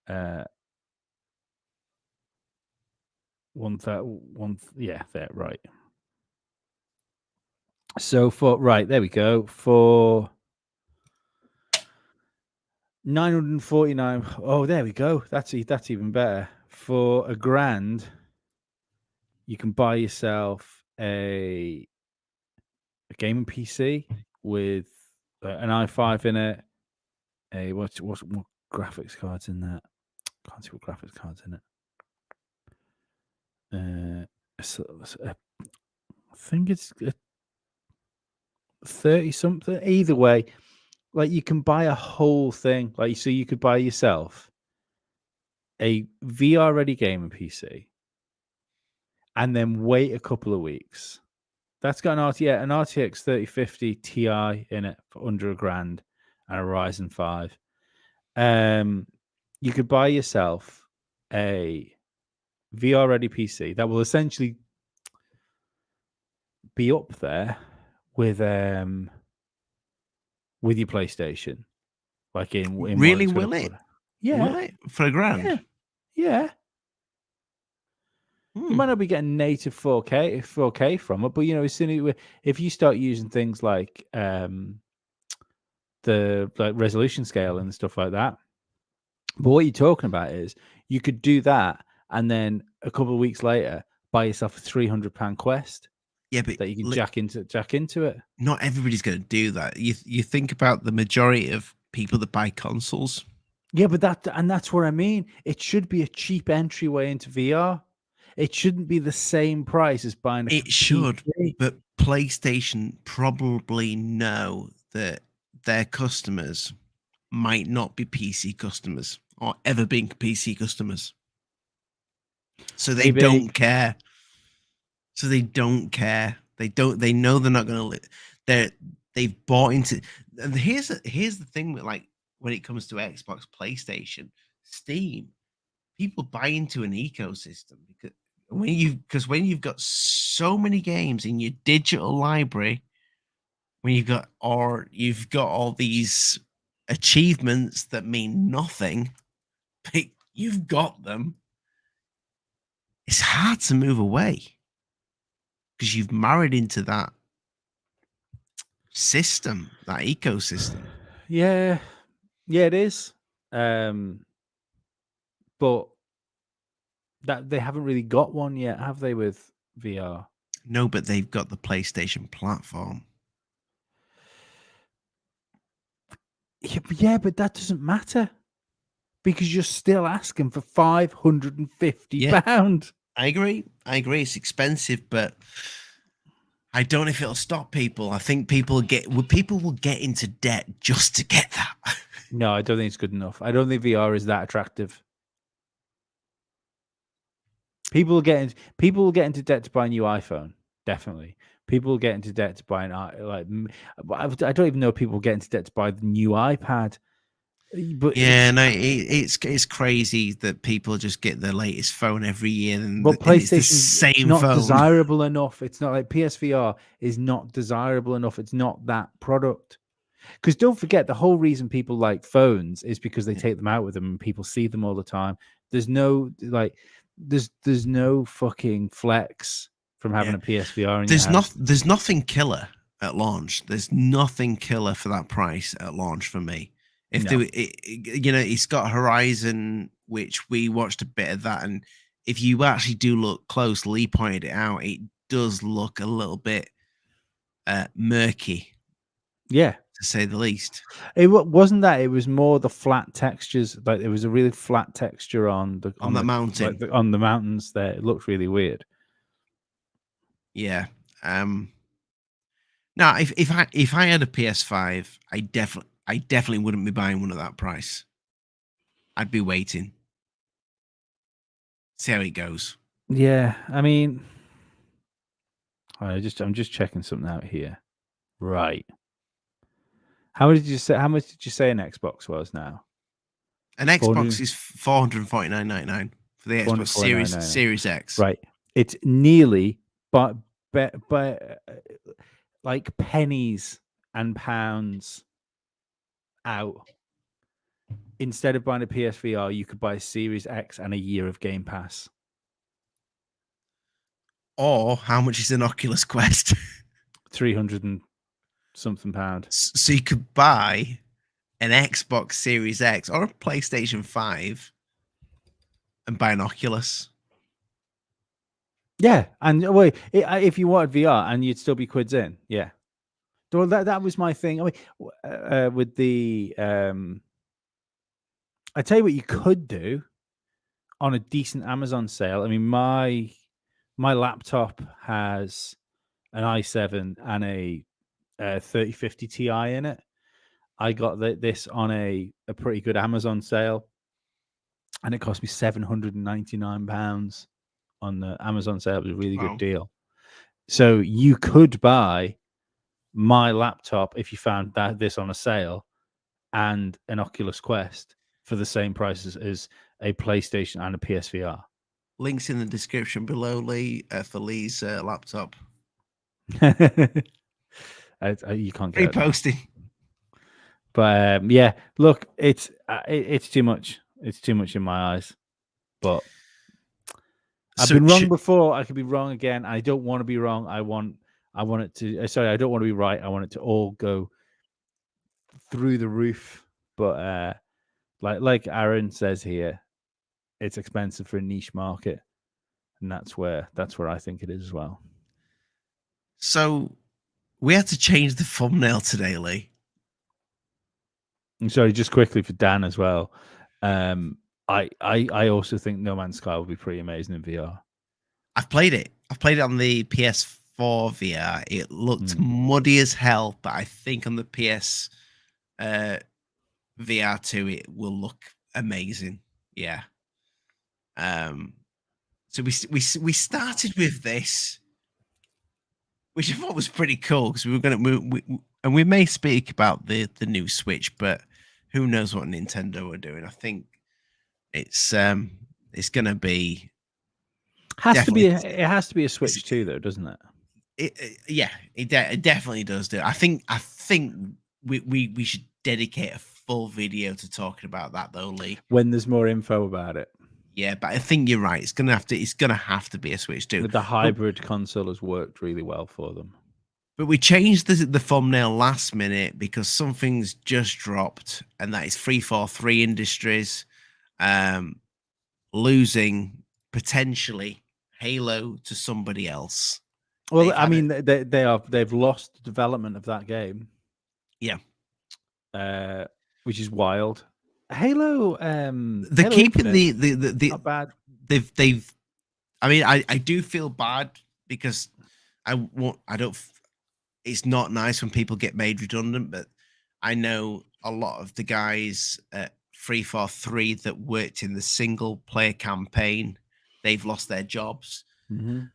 Yeah, there, right. So there we go. For 949. Oh, there we go. That's even better. For £1,000, you can buy yourself a gaming PC with an i5 in it. What graphics cards in that? Can't see what graphics cards in it. I think it's 30 something. Either way, like you can buy a whole thing. Like so, you could buy yourself a VR ready gaming PC, and then wait a couple of weeks. That's got an RTX 3050 Ti in it for under £1,000 and a Ryzen 5. You could buy yourself a VR ready PC that will essentially be up there with your PlayStation, like in really will it? Yeah, will it for £1,000? Yeah. You might not be getting native 4K from it, but you know, as soon as if you start using things like the resolution scale and stuff like that. But what you're talking about is you could do that, and then a couple of weeks later, buy yourself a £300 Quest. Yeah, but that you can jack into it. Not everybody's going to do that. You think about the majority of people that buy consoles. Yeah, but that's what I mean. It should be a cheap entryway into VR. It shouldn't be the same price as buying a. It should, but PlayStation probably know that their customers might not be PC customers or ever been PC customers. So they don't care. They know they're not going to. They've bought into. And here's the thing with like when it comes to Xbox, PlayStation, Steam, people buy into an ecosystem because when you've got so many games in your digital library, when you've got all these achievements that mean nothing, but you've got them, it's hard to move away because you've married into that system, that ecosystem. Yeah, it is. But that they haven't really got one yet, have they, with VR? No, but they've got the PlayStation platform. Yeah, but that doesn't matter because you're still asking for £550. Yeah, I agree. It's expensive, but I don't know if it'll stop people. I think people will get into debt just to get that. No, I don't think it's good enough. I don't think VR is that attractive. People will get into debt to buy a new iPhone. Definitely, people will get into debt to buy I don't even know if people will get into debt to buy the new iPad. But Yeah, no, it's crazy that people just get the latest phone every year, and well, it's the PlayStation's same not phone. desirable enough. It's not like PSVR is not desirable enough. It's not that product. Because don't forget, the whole reason people like phones is because they take them out with them and people see them all the time. There's no there's no fucking flex from having Yeah, a PSVR in your house. there's nothing killer at launch. There's nothing killer for that price at launch for me. If No. there, it's got Horizon, which we watched a bit of that, and if you actually do look close, Lee pointed it out. It does look a little bit murky, Yeah. to say the least. It wasn't that. It was more the flat textures. Like it was a really flat texture on the On that mountain. on the mountains there. It looked really weird. Yeah. Now, if I had a PS5, I definitely wouldn't be buying one at that price. I'd be waiting. See how it goes. Yeah, I mean, I'm just checking something out here. Right. How much did you say? How much did you say an Xbox was now? An Xbox is $449.99 for the Xbox Series X. Right. It's nearly, but like pennies and pounds out. Instead of buying a PSVR, you could buy a Series X and a year of Game Pass. Or how much is an Oculus Quest? 300 and something pound. So you could buy an Xbox Series X or a PlayStation 5 and buy an Oculus. Yeah, and wait, if you wanted VR, and you'd still be quids in. Yeah, well, that was my thing. I mean, with the I tell you what, you could do on a decent Amazon sale. I mean, my laptop has an i7 and a 3050 Ti in it. I got this on a pretty good Amazon sale, and it cost me £799 on the Amazon sale. It was a really good deal. So you could buy my laptop if you found this on a sale and an Oculus Quest for the same prices as a PlayStation and a PSVR. Links in the description below, Lee, for Lee's laptop. You can't get reposting. But yeah, look, it's too much. It's too much in my eyes. But I've been wrong before. I could be wrong again. I don't want to be wrong. I want it to. Sorry, I don't want to be right. I want it to all go through the roof. But like Aaron says here, it's expensive for a niche market, and that's where I think it is as well. So we had to change the thumbnail today, Lee. And sorry, just quickly for Dan as well. I also think No Man's Sky will be pretty amazing in VR. I've played it. I've played it on the PS4 VR. It looked muddy as hell, but I think on the PS VR2 it will look amazing. Yeah. So we started with this, which I thought was pretty cool because we were going to move, and we may speak about the new Switch, but who knows what Nintendo are doing? I think it's going to be it has to be a Switch too, though, doesn't it? It definitely does. I think we should dedicate a full video to talking about that, though, Lee. When there's more info about it. Yeah, but I think you're right. It's gonna have to be a Switch too. The hybrid console has worked really well for them. But we changed the thumbnail last minute because something's just dropped, and that is 343 Industries losing potentially Halo to somebody else. Well, I mean, they've lost development of that game. Yeah, which is wild. Halo, they're keeping the not bad. They've. I mean, I do feel bad because I don't. It's not nice when people get made redundant, but I know a lot of the guys at 343 that worked in the single player campaign. They've lost their jobs. Mm-hmm.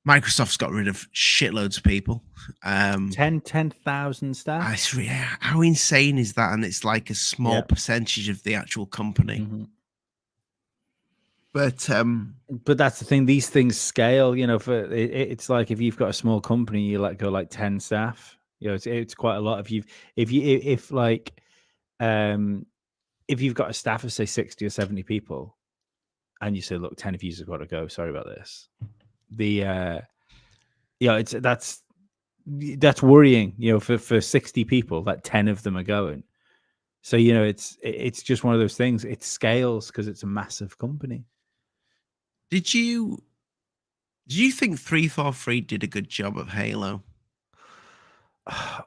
Microsoft's got rid of shitloads of people. 10,000 staff. How insane is that? And it's like a small percentage of the actual company. Mm-hmm. But that's the thing. These things scale. You know, it's like if you've got a small company, you let go like 10 staff. You know, it's quite a lot. If you've got a staff of say 60 or 70 people, and you say, look, 10 of you have got to go. Sorry about this. That's worrying. You know, for 60 people, that 10 of them are going. So you know, it's just one of those things. It scales because it's a massive company. Did you think 343 did a good job of Halo?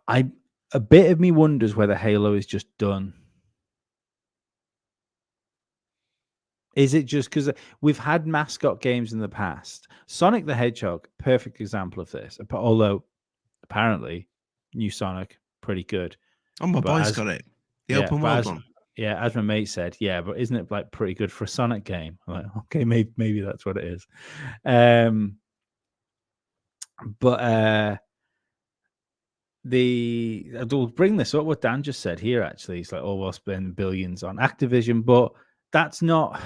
A bit of me wonders whether Halo is just done. Is it just because we've had mascot games in the past? Sonic the Hedgehog, perfect example of this. Although apparently, new Sonic pretty good. Oh, my boy's got it. The open world one. Yeah, as my mate said, yeah, but isn't it like pretty good for a Sonic game? I'm like, okay, maybe that's what it is. We'll bring this up what Dan just said here. Actually, it's like, oh, we'll spend billions on Activision, but that's not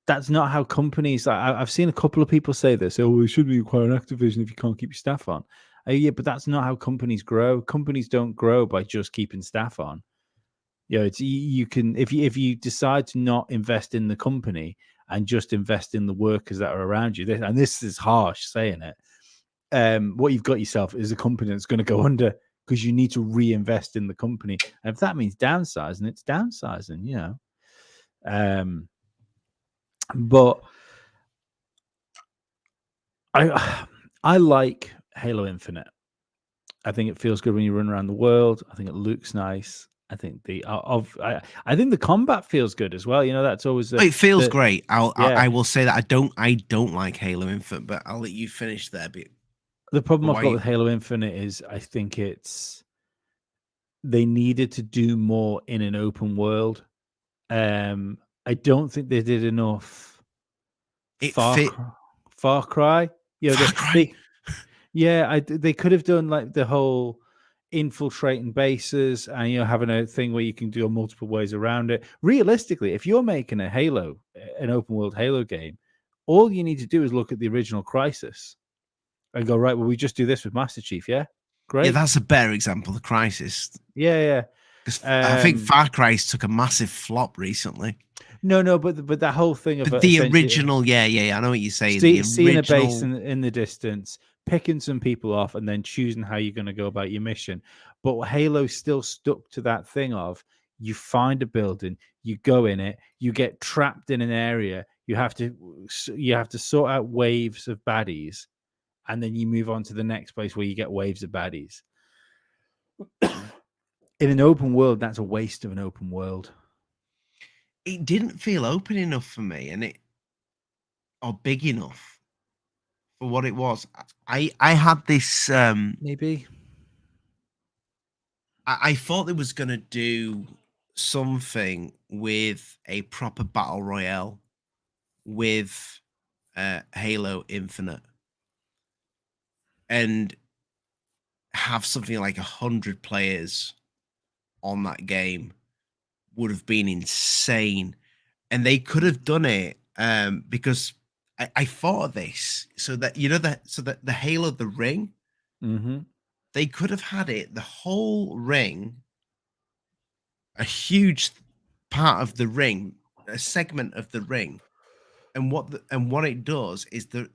how companies. I've seen a couple of people say this. Oh, we should be acquiring Activision if you can't keep your staff on. Yeah, but that's not how companies grow. Companies don't grow by just keeping staff on. You know, you can if you decide to not invest in the company and just invest in the workers that are around you. And this is harsh saying it. What you've got yourself is a company that's going to go under because you need to reinvest in the company. And if that means downsizing, it's downsizing. You know, but I like Halo Infinite. I think it feels good when you run around the world. I think it looks nice. I think I think the combat feels good as well. You know, that's always it feels great. I will say that I don't like Halo Infinite, but I'll let you finish there. But the problem I've got with Halo Infinite is I think they needed to do more in an open world. I don't think they did enough. Far Cry. You know, they could have done like the whole infiltrating bases and having a thing where you can do multiple ways around it. Realistically, if you're making an open world Halo game, all you need to do is look at the original Crisis and go, right, well, we just do this with Master Chief, yeah? Great. Yeah, that's a better example of Crisis. Yeah. Because I think Far Cry took a massive flop recently. No, but that whole thing of the original, yeah, I know what you're saying. Seeing a base in the distance, picking some people off, and then choosing how you're going to go about your mission. But Halo still stuck to that thing of you find a building, you go in it, you get trapped in an area, you have to sort out waves of baddies, and then you move on to the next place where you get waves of baddies. In an open world, that's a waste of an open world. It didn't feel open enough for me, or big enough for what it was. I had this maybe. I thought it was going to do something with a proper battle royale with Halo Infinite and have something like 100 players on that game would have been insane. And they could have done it because I thought of this so that the Halo the Ring, they could have had it the whole ring, a huge part of the ring, a segment of the ring, and what it does is the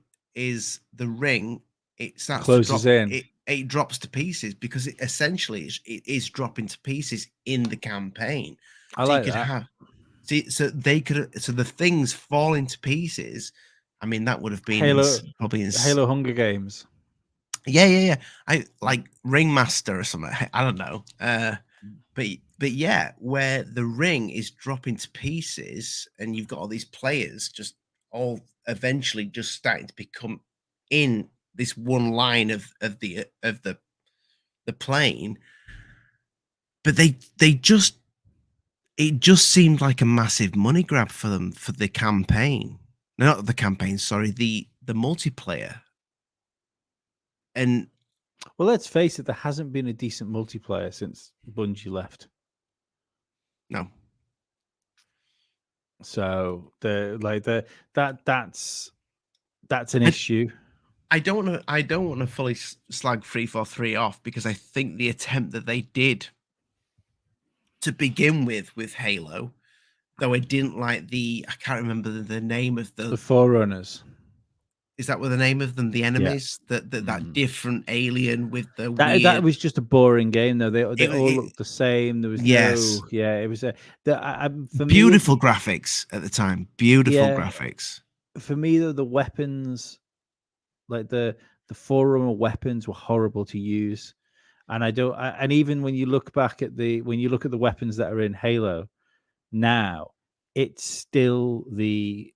ring, it starts closes to drop, in. It drops to pieces because it essentially is dropping to pieces in the campaign. I like that. So the things fall into pieces. I mean, that would have been probably in Halo Hunger Games. Yeah. I like Ringmaster or something. I don't know. But yeah, where the ring is dropping to pieces, and you've got all these players just all eventually just starting to become in this one line of the plane, but they just it just seemed like a massive money grab for them for the campaign. No, not the campaign, sorry, the multiplayer. And Well, let's face it, there hasn't been a decent multiplayer since Bungie left. no, So that's an issue. I don't want to fully slag 343 off, because I think the attempt that they did to begin with Halo, though I didn't like I can't remember the name of The Forerunners. Is that what the name of them? The enemies? That different alien with the weird. That was just a boring game, though. They all it- looked the same. There was Yes. it was for beautiful me, graphics at the time. Beautiful Yeah. graphics. for me though, the weapons, like the Forerunner weapons, were horrible to use. And and even when you look back at the weapons that are in Halo now, it's still the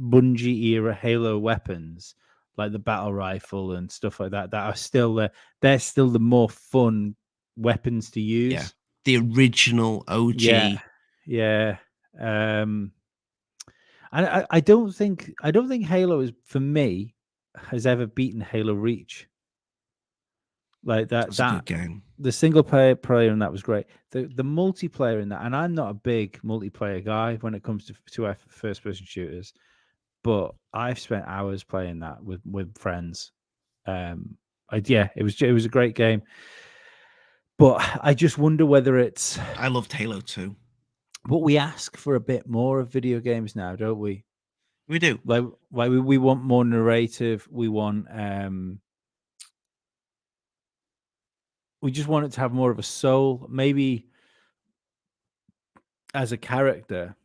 Bungie era Halo weapons, like the battle rifle and stuff like that, that are still they're still the more fun weapons to use. Yeah. The original OG. Yeah. And I don't think Halo is, for me, has ever beaten Halo Reach. Like That's a good game. The single player in that was great. The multiplayer in that, and I'm not a big multiplayer guy when it comes to first person shooters, but I've spent hours playing that with friends. It was a great game, but I just wonder whether it's. I loved Halo 2. But we ask for a bit more of video games now, don't we? We do. Like we want more narrative. We want we just want it to have more of a soul. Maybe as a character,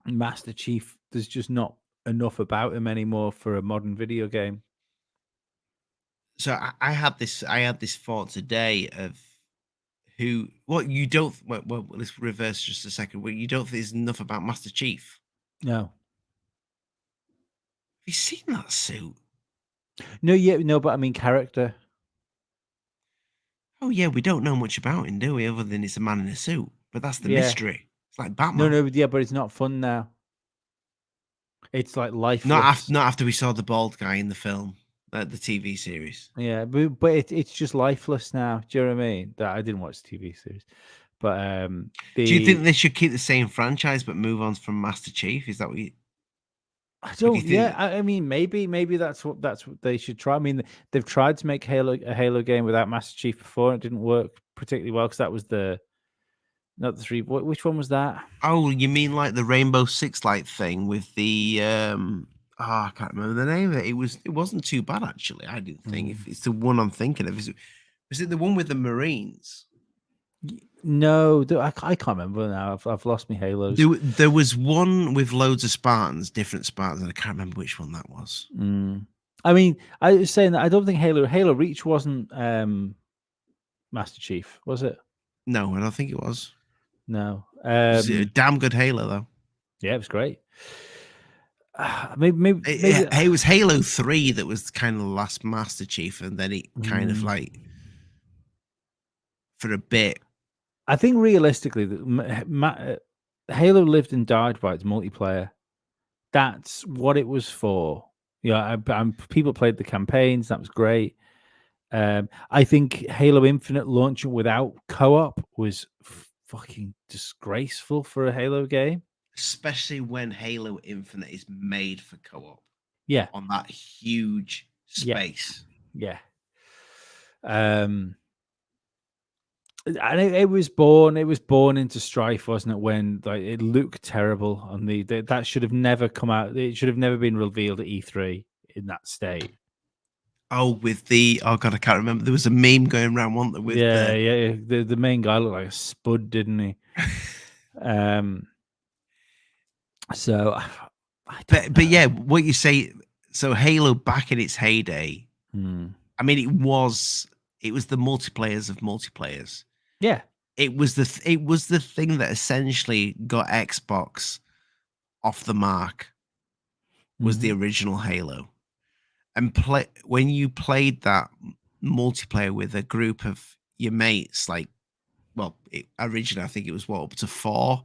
Master Chief, there's just not enough about him anymore for a modern video game. So I had this thought today of you don't. Well, let's reverse just a second. Well, you don't think there's enough about Master Chief? No. Have you seen that suit? No, but I mean character. Oh yeah, we don't know much about him, do we? Other than it's a man in a suit. But that's the mystery. It's like Batman. No, but it's not fun now. It's like lifeless. Not after we saw the bald guy in the film, the TV series. Yeah, but it's just lifeless now. Do you know what I mean? That I didn't watch the TV series, but do you think they should keep the same franchise but move on from Master Chief? Is that what you? I don't. Yeah, I mean, maybe that's what they should try. I mean, they've tried to make a Halo game without Master Chief before. It didn't work particularly well because that was not the three. Which one was that? Oh, you mean like the Rainbow Six Light thing with the I can't remember the name of it. It wasn't too bad actually. I didn't think. If it's the one I'm thinking of, was it the one with the Marines? No, I can't remember now. I've lost my Halos. There was one with loads of Spartans, different Spartans, and I can't remember which one that was. I mean, I was saying that I don't think Halo Reach wasn't Master Chief, was it? No, I don't think it was. No. It was a damn good Halo though. Yeah, it was great. Maybe it was Halo 3 that was kind of the last Master Chief, and then it kind of like for a bit. I think realistically, Halo lived and died by its multiplayer. That's what it was for. Yeah, people played the campaigns. That was great. I think Halo Infinite launching without co-op was fucking disgraceful for a Halo game. Especially when Halo Infinite is made for co-op. Yeah. On that huge space. Yeah. And it was born into strife, wasn't it? When like it looked terrible on that should have never come out. It should have never been revealed at E3 in that state. Oh, God, I can't remember. There was a meme going around, wasn't there? With the main guy looked like a spud, didn't he? So, but yeah, what you say. So Halo back in its heyday. I mean, it was the multiplayers of multiplayers. Yeah, it was the thing that essentially got Xbox off the mark. Was the original Halo, and play when you played that multiplayer with a group of your mates, like, well, originally I think it was what, up to 4,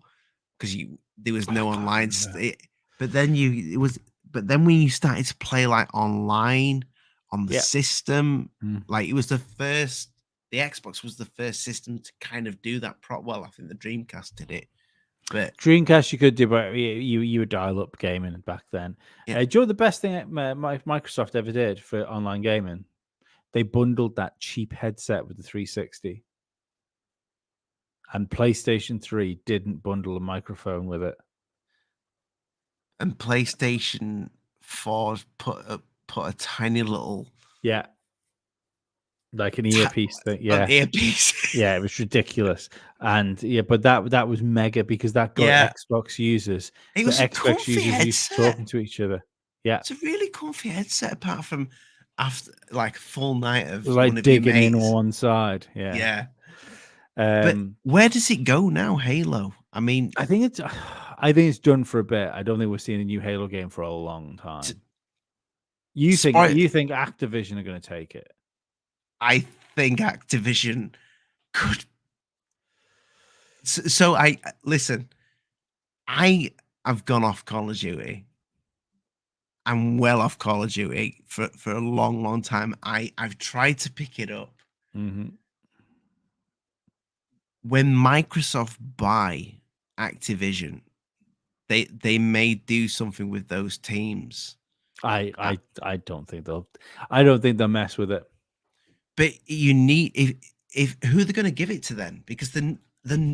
because there was no I can't online. remember. But then but then when you started to play like online on the Yeah. system, Mm. like it was the Xbox was the first system to kind of do that. Well, I think the Dreamcast did it, but Dreamcast, you could do, but you would dial up gaming back then. yeah, Do you know the best thing Microsoft ever did for online gaming? They bundled that cheap headset with the 360, and PlayStation 3 didn't bundle a microphone with it. and PlayStation 4 put a tiny little Yeah, like an earpiece thing. an Yeah, earpiece. yeah, it was ridiculous. And yeah, but that was mega because that got Yeah, Xbox users. it So was a Xbox comfy users used to headset. talking to each other. Yeah, It's a really comfy headset, apart from after like a full night of one like of your digging in on mates. one side. Yeah. Yeah. But Um, where does it go now, Halo? I mean, I think it's I think it's done for a bit. I don't think we're seeing a new Halo game for a long t- time. You think spoil Activision are going to take it? I think Activision could. So I listen. I have gone off Call of Duty. I'm well off Call of Duty for a long, long time. I've tried to pick it up. Mm-hmm. When Microsoft buy Activision, they may do something with those teams. I don't think they'll mess with it. But you need, if who they're going to give it to then, because then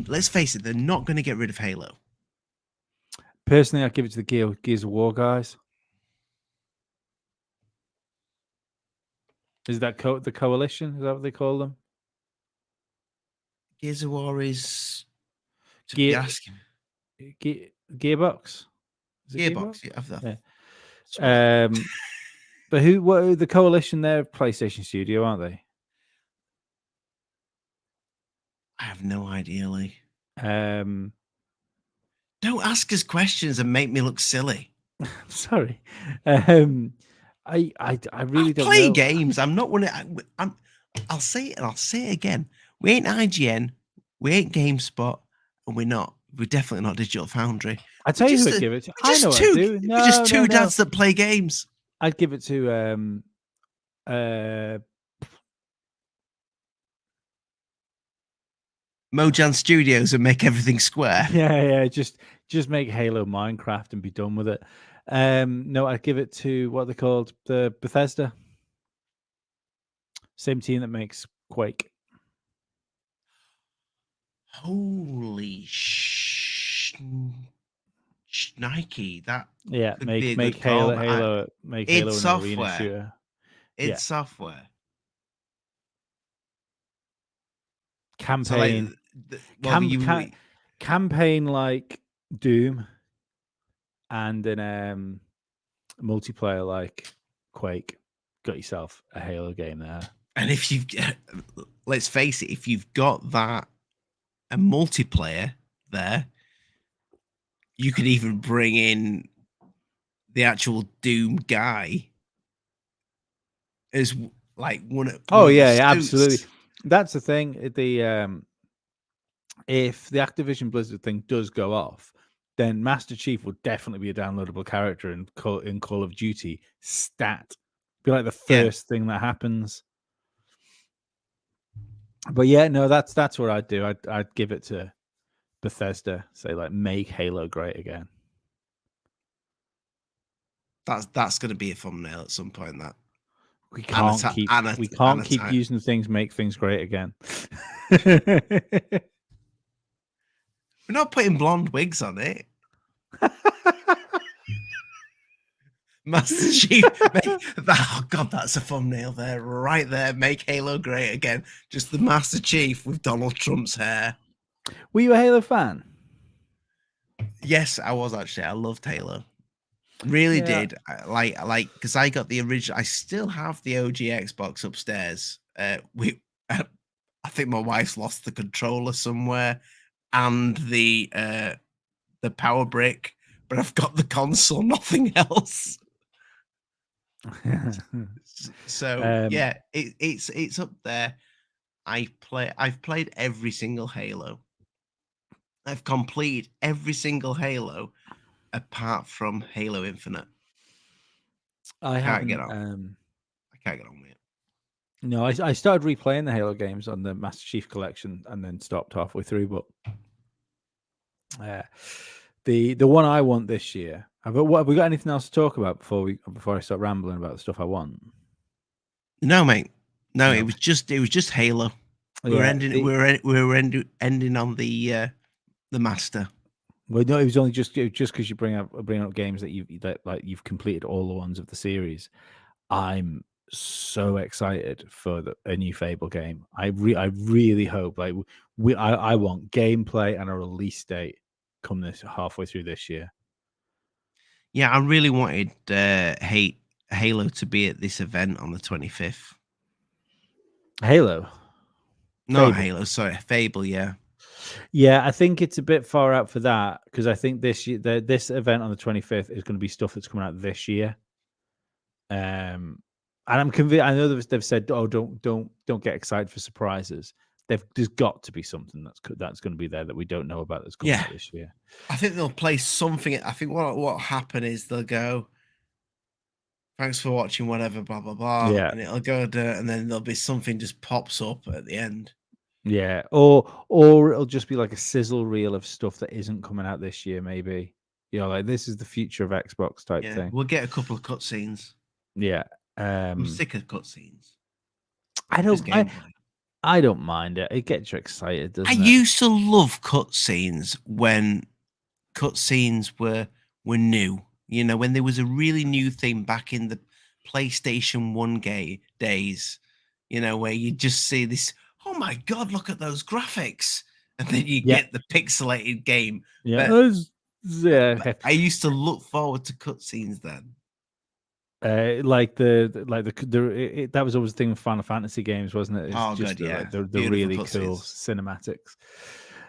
let's face it, they're not going to get rid of Halo. Personally, I'd give it to the Gears of War guys. Is that the coalition? Is that what they call them? Gears of War is to be Gear asking. Gearbox. Is it Gearbox, Gearbox? yeah. Yeah. But what the coalition? They're PlayStation Studio, aren't they? I have no idea, Lee. Um, Don't ask us questions and make me look silly. sorry. I really don't play know. games. I'm not one. I'll say it and I'll say it again. We ain't IGN. We ain't GameSpot, and We're definitely not Digital Foundry. I tell you who I'd give it to. I know what I do. We're just two No. dads that play games. I'd give it to Mojang Studios and make everything square. Yeah. Just make Halo Minecraft and be done with it. No, I'd give it to what they called the Bethesda. Same team that makes Quake. Holy Nike, that could be a make good call. Halo an software. arena shooter. It's software. Campaign. So like, campaign like Doom, and then multiplayer like Quake. Got yourself a Halo game there. And if you've, let's face it, if you've got that a multiplayer there, you could even bring in the actual Doom guy as like one of absolutely. That's the thing. If the Activision Blizzard thing does go off, then Master Chief will definitely be a downloadable character in Call of Duty. Be like the first thing that happens. But yeah, no, that's what I'd do. I'd give it to Bethesda. Say like, make Halo great again. That's going to be a thumbnail at some point. That we can't keep using things, make things great again. We're not putting blonde wigs on it. Master Chief. Oh God, that's a thumbnail there, right there. Make Halo great again. Just the Master Chief with Donald Trump's hair. Were you a Halo fan? Yes, I was actually. I loved Halo. Really did. Like because I got the original. I still have the OG Xbox upstairs. I think my wife's lost the controller somewhere and the power brick, but I've got the console, nothing else. So um, yeah, it's up there. I've played every single Halo. I've completed every single Halo apart from Halo Infinite. I Can't get haven't. on. I can't get on with it. No, I started replaying the Halo games on the Master Chief Collection and then stopped halfway through. But the one I want this year. Have we got anything else to talk about before I start rambling about the stuff I want? No, mate. No, No. it was just Halo. We were Yeah. ending. Ending on the master. Well, no, it was only just because you bring up games that you've completed all the ones of the series. I'm so excited for a new Fable game. I really hope I want gameplay and a release date come this halfway through this year. Yeah, I really wanted Halo to be at this event on the 25th. Halo, Not Fable. Halo, sorry, Fable. Yeah, Yeah, I think it's a bit far out for that because I think this year this event on the 25th is going to be stuff that's coming out this year. And I'm convinced. I know they've said, "Oh, don't get excited for surprises." There's got to be something that's going to be there that we don't know about that's coming yeah. out this year. I think they'll play something. I think what happen is they'll go, "Thanks for watching," whatever, blah blah blah, Yeah, and it'll go and then there'll be something just pops up at the end. yeah, or it'll just be like a sizzle reel of stuff that isn't coming out this year. Maybe like this is the future of Xbox type Yeah, thing. we'll get a couple of cutscenes. Yeah, I'm sick of cutscenes. I Just don't. gameplay. I don't mind it. It gets you excited, I doesn't it? used to love cutscenes when cutscenes were new. You know, when there was a really new thing back in the PlayStation 1 days, you know, where you just see this, oh my god, look at those graphics. And then you Yeah, get the pixelated game. yeah. But, Yeah, I used to look forward to cutscenes then. that was always the thing with Final Fantasy games, wasn't it? It's Oh just god, yeah. the Beautiful really cool cutscenes.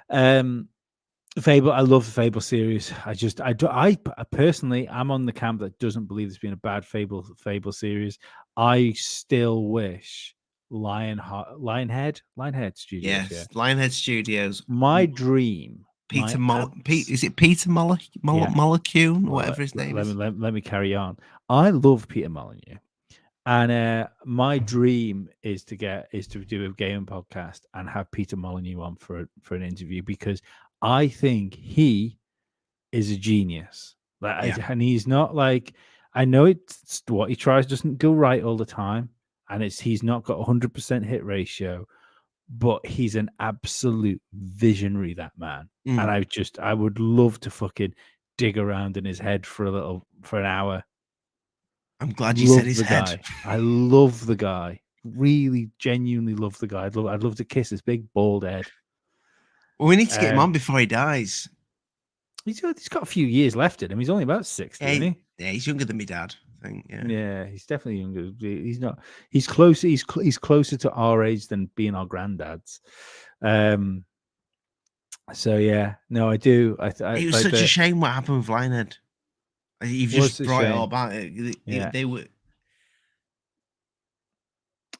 cinematics. Fable, I love the Fable series. I personally, I'm on the camp that doesn't believe there's been a bad Fable series. I still wish Lionhead Studios. Yeah, Yes. Lionhead Studios. my dream, my Is it Peter yeah. Molyneux, or Well, whatever his name is? let me carry on. I love Peter Molyneux. And my dream is to do a gaming podcast and have Peter Molyneux on for an interview because I think he is a genius. Yeah. And he's not like I know it's what he tries doesn't go right all the time, and he's not got 100% hit ratio, but he's an absolute visionary. That man, and Mm. I would love to fucking dig around in his head for an hour. I'm glad you said Love his the head. guy. I love the guy. Really, genuinely love the guy. I'd love to kiss his big bald head. Well, we need to get him on before he dies. He's got a few years left in him. He's only about 60, isn't he? Yeah, he's younger than my dad, I think. Yeah. Yeah, he's definitely younger. He's not. He's close. He's closer to our age than being our granddads. So yeah, no, I do. I It was like such a shame what happened with Lionhead. You've was just a brought it shame. all about it. Yeah. They were.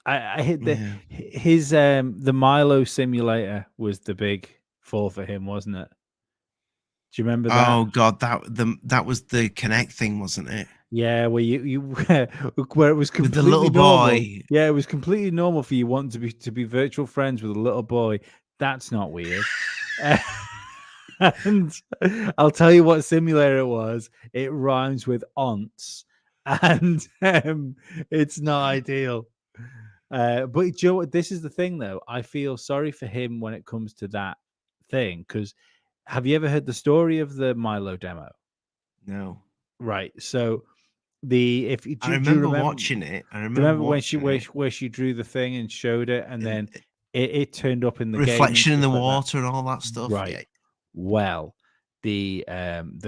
I hit Yeah. his the Milo simulator was the big fall for him, wasn't it? Do you remember that? Oh god, that was the Connect thing, wasn't it? Yeah, where you where it was With the completely little normal. boy. Yeah, it was completely normal for you wanting to be virtual friends with a little boy. That's not weird. And I'll tell you what simulator it was. It rhymes with aunts, and it's not ideal. But you know what? This is the thing, though. I feel sorry for him when it comes to that thing. Because have you ever heard the story of the Milo demo? No. Right. So if do, I do you remember remember? watching it. I Do you remember remember when watching it. where she drew the thing and showed it, and And then it turned up in the game and reflection in stuff the like that? water and all that stuff. Right. Yeah. Well, the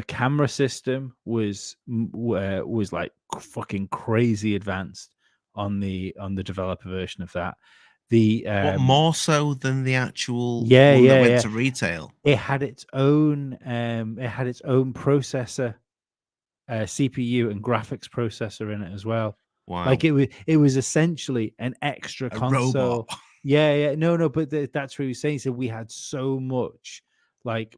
camera system was like fucking crazy advanced on the developer version of that. The What more so than the actual yeah one that yeah went yeah to retail? it had its own processor, CPU and graphics processor in it as well. Like Wow. it was essentially an extra A robot. console. Yeah, no, but that's what he was saying. So we had so much like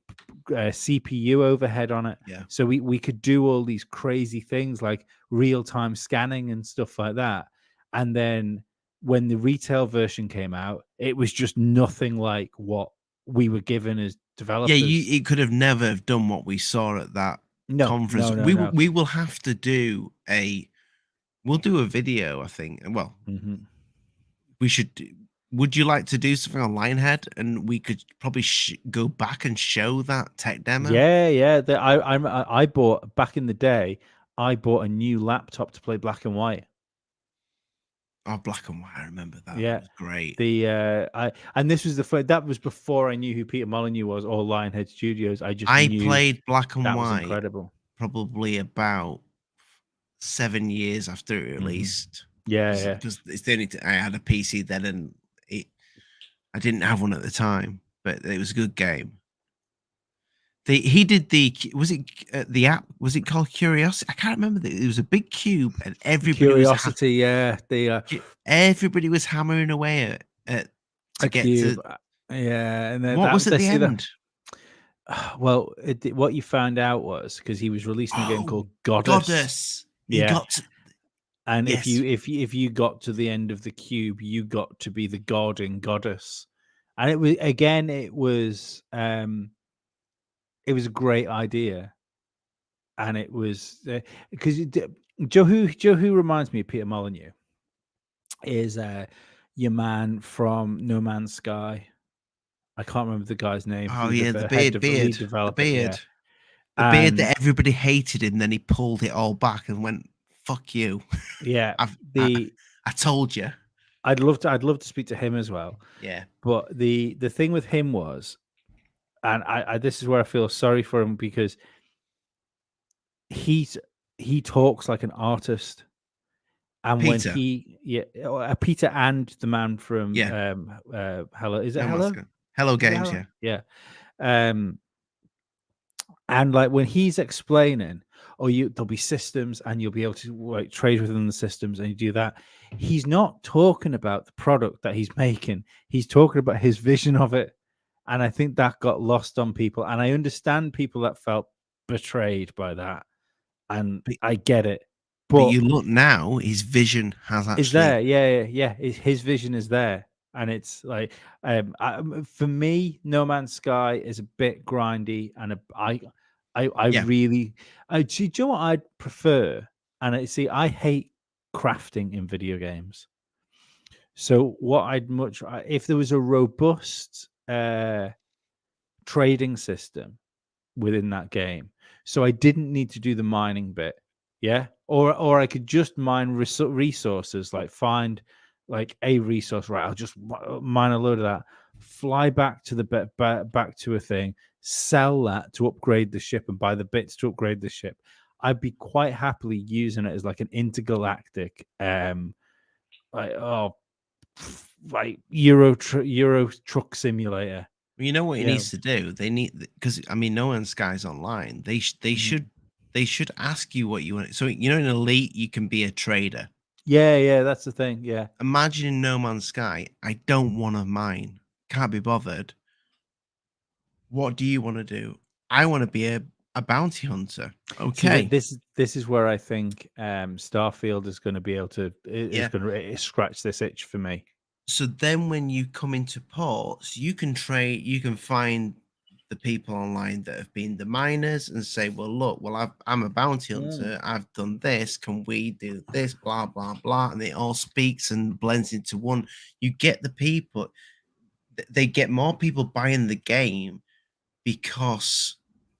CPU overhead on it, Yeah. so we could do all these crazy things like real time scanning and stuff like that. And then when the retail version came out, it was just nothing like what we were given as Yeah, developers. it could have never have done what we saw at that No, conference. no, no, no. We will have to do we'll do a video, I think. Well, Hmm. we should would you like to do something on Lionhead, and we could probably go back and show that tech demo? Yeah. I bought back in the day. I bought a new laptop to play Black and White. Oh, Black and White, I remember that. That Yeah, was great. I and this was that was before I knew who Peter Molyneux was or Lionhead Studios. I just I knew played Black and that was White incredible. probably about 7 years after it Hmm. released, Yeah. because it's the only I had a PC then, and I didn't have one at the time, but it was a good game. He did was it the app, was it called Curiosity? I can't remember. It was a big cube, and Curiosity. Yeah, the everybody was hammering away at to a get cube. to Yeah, and then what was that at they the see that. end. Well, what you found out was because he was releasing a game Oh, called Goddess. Goddess! He Yeah, got to, and yes, if you got to the end of the cube, you got to be the god and goddess. And it was a great idea, and it was because Joe who reminds me of Peter Molyneux is your man from No Man's Sky. I can't remember the guy's name. oh yeah, Lead developer, yeah. the beard And that everybody hated him. Then he pulled it all back and went, "Fuck you! yeah, I've, the I told you." I'd love to speak to him as well. Yeah, But the thing with him was, and I this is where I feel sorry for him because he's he talks like an artist. And when Peter. Peter and the man from Yeah, Hello, is it no one's Hello? good. Hello Is it Games. Hello? Yeah, Yeah. Um, and like when he's explaining, or there'll be systems and you'll be able to like trade within the systems and you do that. He's not talking about the product that he's making. He's talking about his vision of it. And I think that got lost on people. And I understand people that felt betrayed by that. And but, I get it. but But you look now, his vision has is actually. there? Yeah. His vision is there, and it's like, for me, No Man's Sky is a bit grindy, and I Yeah, really, do you know what I'd prefer? And I hate crafting in video games. So what if there was a robust trading system within that game. So I didn't need to do the mining bit. Yeah. Or I could just mine resources, like find like a resource, right? I'll just mine a load of that, fly back to the back to a thing, sell that to upgrade the ship and buy the bits to upgrade the ship. I'd be quite happily using it as like an intergalactic like like Euro truck simulator. you know what he Yeah. needs to do. They need, because I mean, No Man's Sky's online. Mhm. They should ask you what you want. So you know, in Elite, you can be a trader. Yeah, that's the thing. Yeah. Imagine in No Man's Sky, I don't want to mine. Can't be bothered. What do you want to do? I want to be a bounty hunter. See that Okay. this is where I think Starfield is going to be able to is Yeah. going to scratch this itch for me. So then when you come into ports, you can trade, you can find the people online that have been the miners and say, well, look, I'm a bounty hunter. I've done this. Can we do this? Blah, blah, blah. And it all speaks and blends into one. You get the people, they get more people buying the game because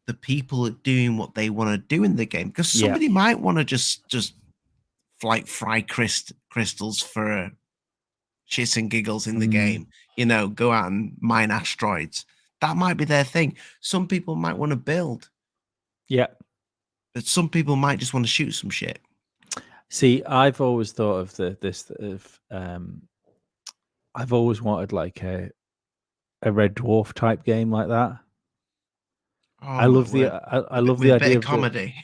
the people are doing what they want to do in the game. Because Yeah. somebody might want to just like fry crystals for shits and giggles in the game, go out and mine asteroids. That might be their thing. Some people might want to build, Yeah. but some people might just want to shoot some shit. See, I've always thought of I've always wanted like a Red Dwarf type game like that. Oh my word. I love With the a bit idea of of the comedy.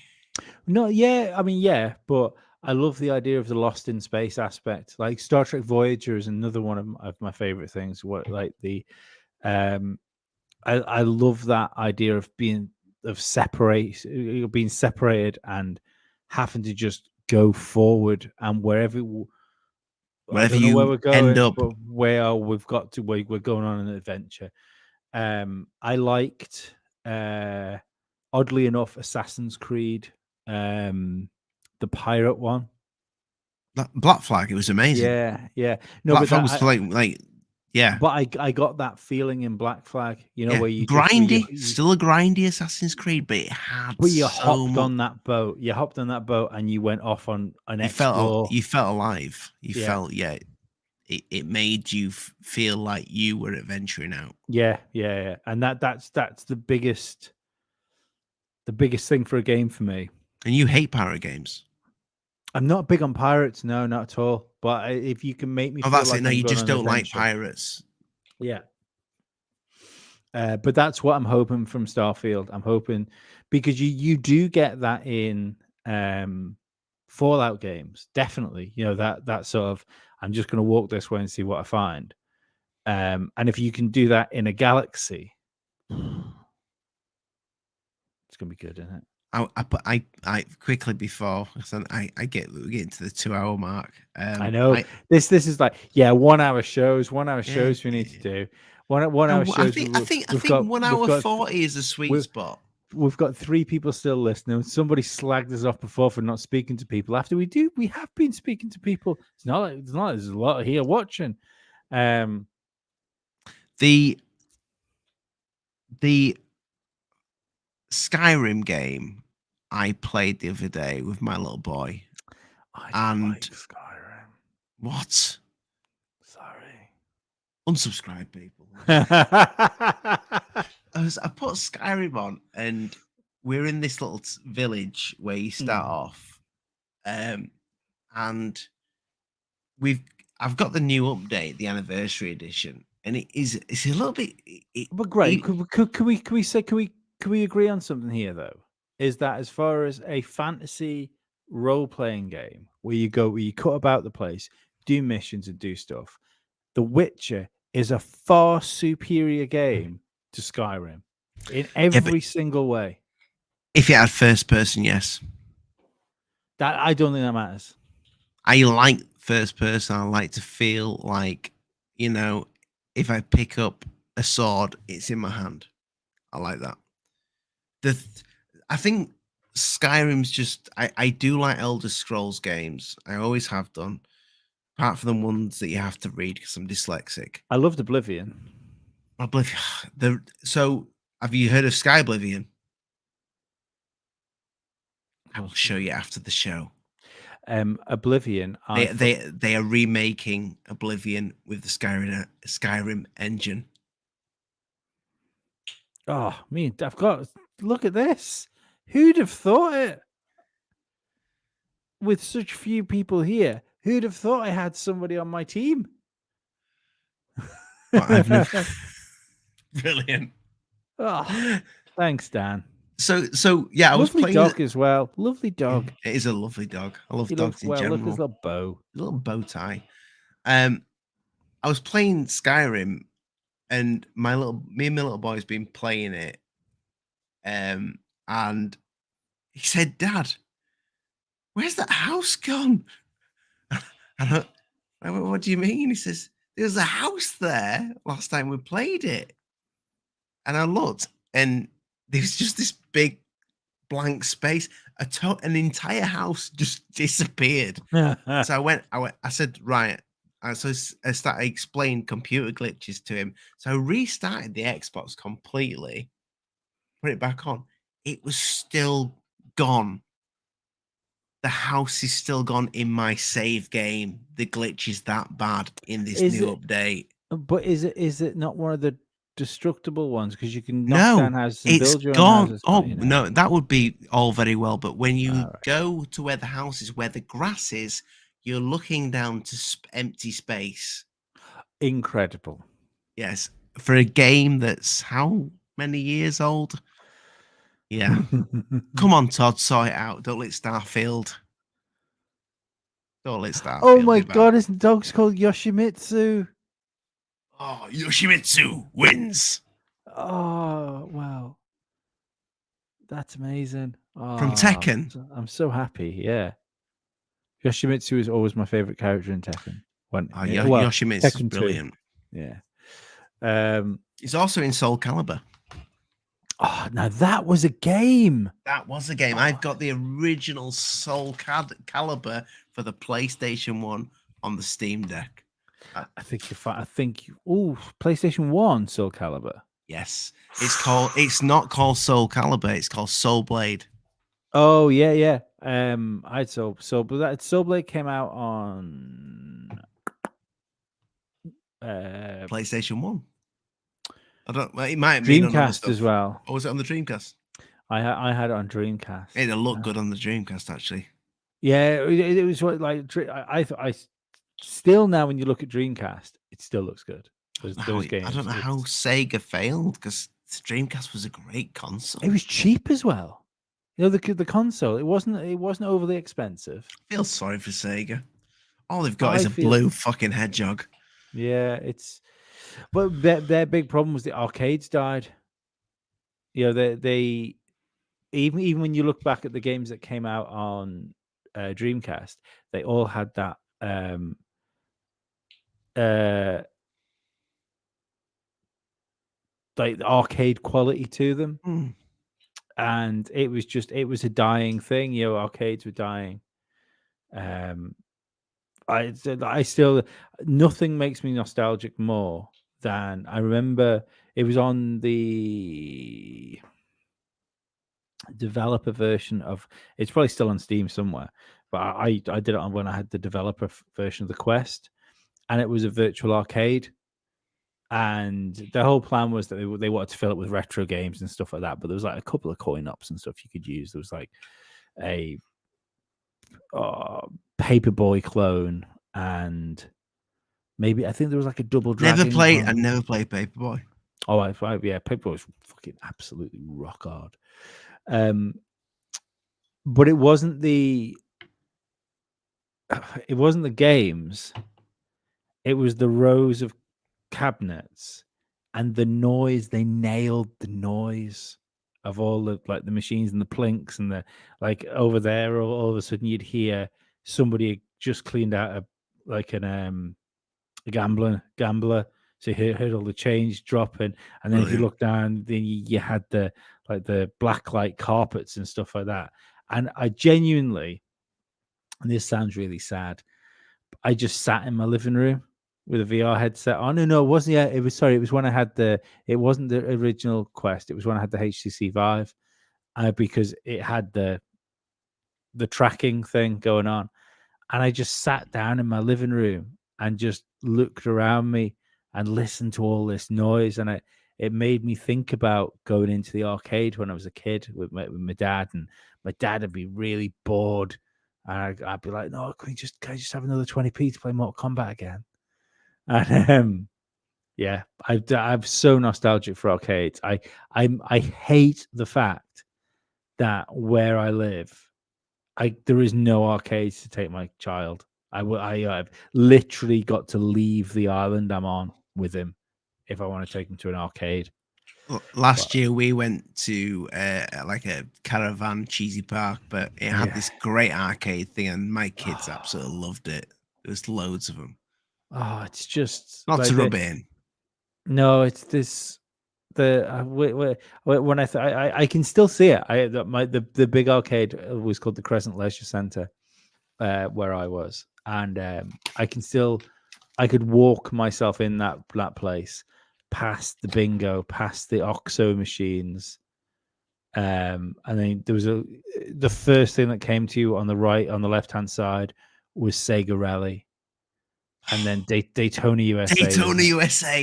no, yeah, I mean, yeah, but I love the idea of the lost in space aspect. Like Star Trek Voyager is another one of my favorite things. What like the um I love that idea of being being separated and having to just go forward and I Wherever don't know where you we're end going, up. but we've got to we're going on an adventure. I liked oddly enough Assassin's Creed, the pirate one. Black Flag, it was amazing. Yeah. No, Black but Flag that was like yeah. but I got that feeling in Black Flag, Yeah, where you just grindy, still a grindy Assassin's Creed, but it had but you so hopped much. on that boat. You hopped on that boat and you went off on an You explore. felt alive. You Yeah. felt it made you feel like you were adventuring out. Yeah. And that's the biggest thing for a game for me. And you hate pirate games. I'm not big on pirates, no, not at all. But if you can make me Oh, feel that's it. like No, I'm you going just on an don't like adventure, pirates. yeah. But that's what I'm hoping from Starfield. I'm hoping because you do get that in Fallout games, definitely. That sort of I'm just going to walk this way and see what I find. And if you can do that in a galaxy, it's going to be good, isn't it? I quickly before I get we're getting to the 2 hour mark. I know this is like 1 hour shows. 1 hour shows we need to do. One hour shows. I think 1 hour 40 is a sweet spot. We've got 3 people still listening. Somebody slagged us off before for not speaking to people. After we have been speaking to people. It's not like there's a lot here watching. The Skyrim game I played the other day with my little boy. I don't like Skyrim. What? Sorry. Unsubscribe, people. I put Skyrim on, and we're in this little village where you start off, and I've got the new update, the anniversary edition, and it's a little bit. But great. Can we agree on something here though? Is that as far as a fantasy role playing game where you cut about the place, do missions and do stuff, The Witcher is a far superior game to Skyrim in every single way. If it had first person, yes. That I don't think that matters. I like first person. I like to feel like, if I pick up a sword, it's in my hand. I like that. I think Skyrim's just. I do like Elder Scrolls games. I always have done. Apart from the ones that you have to read because I'm dyslexic. I loved Oblivion. So, have you heard of Sky Oblivion? I will show you after the show. Oblivion. They are remaking Oblivion with the Skyrim engine. Oh, I've got. Look at this. Who'd have thought it? With such few people here, who'd have thought I had somebody on my team? Well, I've never. Brilliant. Oh, thanks, Dan. So yeah, I was playing dog as well. Lovely dog. It is a lovely dog. I love dogs in general. Look at his little bow. Little bow tie. I was playing Skyrim, and me and my little boy's been playing it. And he said, "Dad, where's that house gone?" And I went, "What do you mean?" He says, "There's a house there last time we played it." And I looked, and there's just this big blank space. An entire house just disappeared. So I said, right. So I started explaining computer glitches to him. So I restarted the Xbox completely, put it back on. It was still gone. The house is still gone in my save game. The glitch is that bad in this new update. But is it not one of the destructible ones? Because you can knock down houses and build your own houses. Oh, no, that would be all very well. But when you go to where the house is, where the grass is, you're looking down to empty space. Incredible. Yes. For a game that's how many years old? Yeah. Come on, Todd, sort it out. Don't let Starfield. Don't let Oh Starfield my be bad. god, his dog's called Yoshimitsu. Oh, Yoshimitsu wins Oh wow, that's amazing. from Oh, Tekken. I'm so happy. Yeah, Yoshimitsu is always my favorite character in Tekken. Oh, Well, Yoshimitsu's Tekken 2. brilliant. Yeah. He's also in Soul Calibur. Oh, now that was a game. That was a game. I've got the original Soul Calibur for the PlayStation 1 on the Steam Deck. I think you're fine. I think oh, PlayStation 1 Soul Calibur. Yes. It's not called Soul Calibur, it's called Soul Blade. Oh yeah. I had but that Soul Blade came out on PlayStation 1. I don't it might have been on other Dreamcast stuff. as well. Or was it on the Dreamcast? I had it on Dreamcast. It looked good on the Dreamcast, actually. Yeah, it was what like I still now when you look at Dreamcast, it still looks good. Those games. I don't know how Sega failed because the Dreamcast was a great console. It was cheap as well. You know the console. It wasn't overly expensive. I feel sorry for Sega. All they've got is a blue fucking hedgehog. Yeah, but their big problem was the arcades died. You know, they even when you look back at the games that came out on Dreamcast, they all had that like arcade quality to them. Mm. And it was a dying thing. You know, arcades were dying. I still nothing makes me nostalgic more than I remember it was on the developer version of it's probably still on Steam somewhere, but I did it on when I had the developer version of the Quest, and it was a virtual arcade. And the whole plan was that they wanted to fill it with retro games and stuff like that. But there was like a couple of coin ops and stuff you could use. There was like a Paperboy clone, and maybe I think there was like a Double Dragon. I never played Paperboy. Oh, yeah, Paperboy was fucking absolutely rock hard. But it wasn't the games. It was the rows of cabinets and the noise. They nailed the noise of all the like the machines and the plinks and the like over there. All of a sudden, you'd hear somebody just cleaned out a gambler. So you heard all the change dropping, and then if you look down, then you had the blacklight carpets and stuff like that. And I genuinely, and this sounds really sad, I just sat in my living room with a VR headset on. No, it wasn't. Yeah, it was when I had it wasn't the original Quest. It was when I had the HTC Vive, because it had the tracking thing going on. And I just sat down in my living room and just looked around me and listened to all this noise. And it made me think about going into the arcade when I was a kid with my dad. And my dad would be really bored. And I'd be like, no, can I just have another 20p to play Mortal Kombat again? And yeah, I'm so nostalgic for arcades. I hate the fact that where I live, there is no arcades to take my child. I've literally got to leave the island I'm on with him if I want to take him to an arcade. Last year we went to like a caravan cheesy park, but it had this great arcade thing, and my kids absolutely loved it. There was loads of them. Oh, it's just not like to rub in. No, it's this. When I can still see it. The big arcade was called the Crescent Leisure Centre, where I was, and I could walk myself in that place, past the bingo, past the OXO machines, and then there was the first thing that came to you on the left hand side was Sega Rally. And then Daytona USA.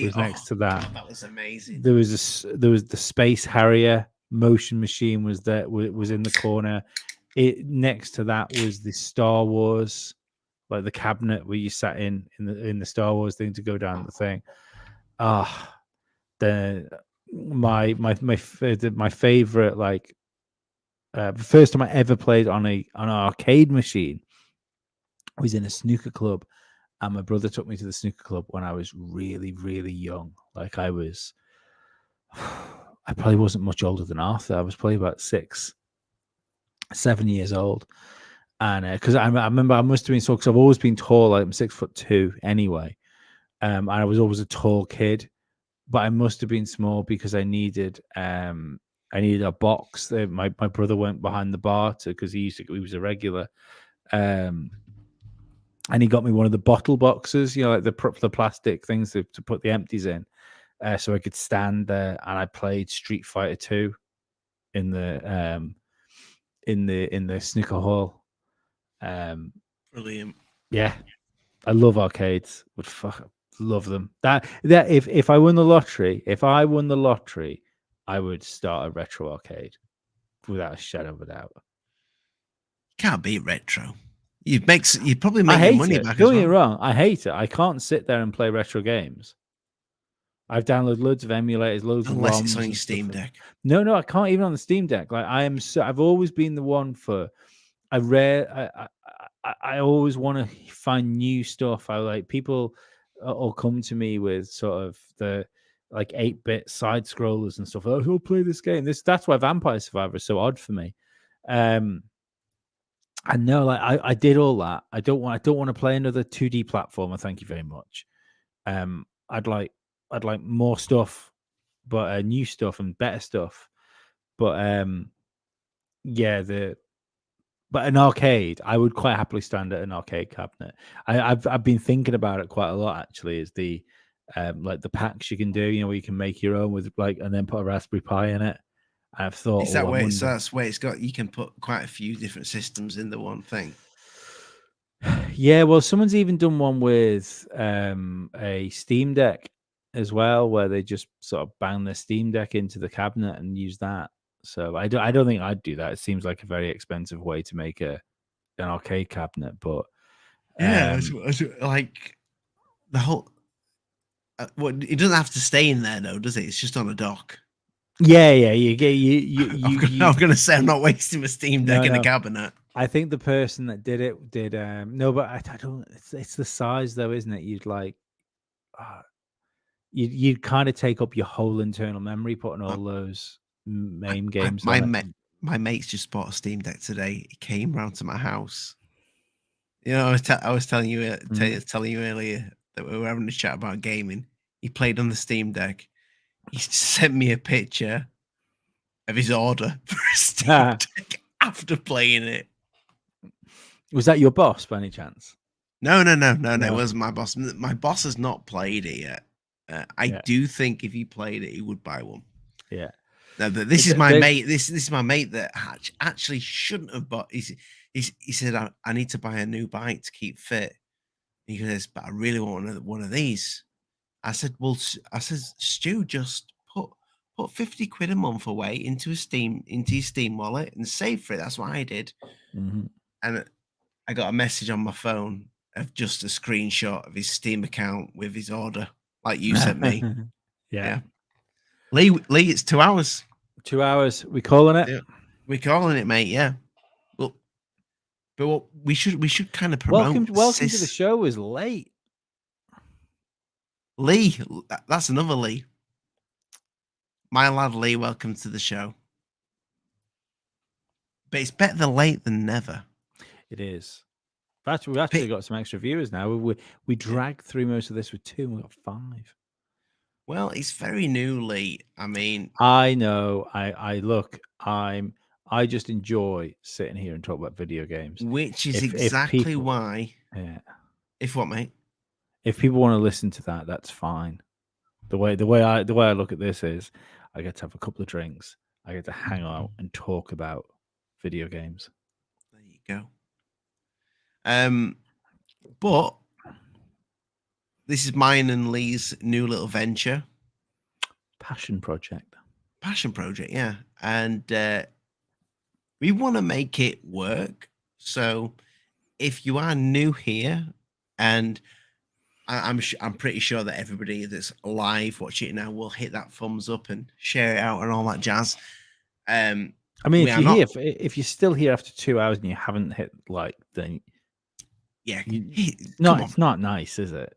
Was next to that. That was amazing. There was the Space Harrier motion machine was in the corner. Next to that was the Star Wars, like the cabinet where you sat in the Star Wars thing to go down the thing. My favorite, like the first time I ever played on an arcade machine I was in a snooker club, and my brother took me to the snooker club when I was really, really young. Like I probably wasn't much older than Arthur. I was probably about 6, 7 years old. And because I remember I must have been so, because I've always been tall. Like I'm 6'2" anyway. And I was always a tall kid, but I must have been small because I needed a box. My brother went behind the bar because he was a regular. And he got me one of the bottle boxes, like the plastic things to put the empties in, so I could stand there, and I played Street Fighter 2 in the snooker hall. Brilliant. Yeah, I love arcades. Would love them. That if I won the lottery, I would start a retro arcade without a shadow of a doubt. Can't beat retro. You'd probably I make your hate money it. back Don't as get me well. wrong. I hate it. I can't sit there and play retro games. I've downloaded loads of emulators, loads Unless of ROMs it's on your and Steam stuff. Deck. No, I can't even on the Steam Deck. Like I've always been the one for. I always want to find new stuff. I like people will come to me with sort of the like 8-bit side scrollers and stuff. Oh, who'll play this game? That's why Vampire Survivor is so odd for me. I know, like I did all that. I don't want to play another 2D platformer. Thank you very much. I'd like more stuff, but new stuff and better stuff. But yeah, but an arcade, I would quite happily stand at an arcade cabinet. I've been thinking about it quite a lot actually. Is the like the packs you can do, where you can make your own with and then put a Raspberry Pi in it. I've thought, Is that where that's where it's got? You can put quite a few different systems in the one thing. Yeah, well, someone's even done one with a Steam Deck as well, where they just sort of bang their Steam Deck into the cabinet and use that. So I don't think I'd do that. It seems like a very expensive way to make an arcade cabinet, but yeah, like the whole. It doesn't have to stay in there though, does it? It's just on a dock. Yeah, you. I'm gonna say I'm not wasting my Steam Deck in a cabinet. I think the person that did it did no, but I don't. It's the size though, isn't it? You'd like. You'd kind of take up your whole internal memory putting all those main games on it. My mates just bought a Steam Deck today. He came round to my house. I was telling you telling you earlier that we were having a chat about gaming. He played on the Steam Deck. He sent me a picture of his order for a Steam Deck after playing it. Was that your boss by any chance? No. It wasn't my boss. My boss has not played it yet. I do think if he played it, he would buy one. Yeah. No, but this is my mate. This is my mate that actually shouldn't have bought. He said, I need to buy a new bike to keep fit. He goes, but I really want one of these. I said, Stu, just put 50 quid a month away into your Steam wallet and save for it. That's what I did. Mm-hmm. And I got a message on my phone of just a screenshot of his Steam account with his order, like you sent me. Yeah. Lee, it's 2 hours. 2 hours. We calling it? Yeah. We're calling it, mate. Yeah. Well, but we should kind of promote. Welcome to the show is late. Lee, that's another Lee. My lad Lee, welcome to the show. But it's better than late than never. It is. We've actually got some extra viewers now. We dragged through most of this with 2 and we got 5. Well, it's very new, Lee. I mean, I know. I just enjoy sitting here and talk about video games, which is exactly why. Yeah. If what, mate? If people want to listen to that, that's fine. The way I look at this is, I get to have a couple of drinks. I get to hang out and talk about video games. There you go. But this is mine and Lee's new little venture. Passion project, yeah. And we want to make it work. So if you are new here, and I'm pretty sure that everybody that's live watching it now will hit that thumbs up and share it out and all that jazz. I mean, if you're still here after 2 hours and you haven't hit like, then Yeah, It's come not. on. It's not nice, is it?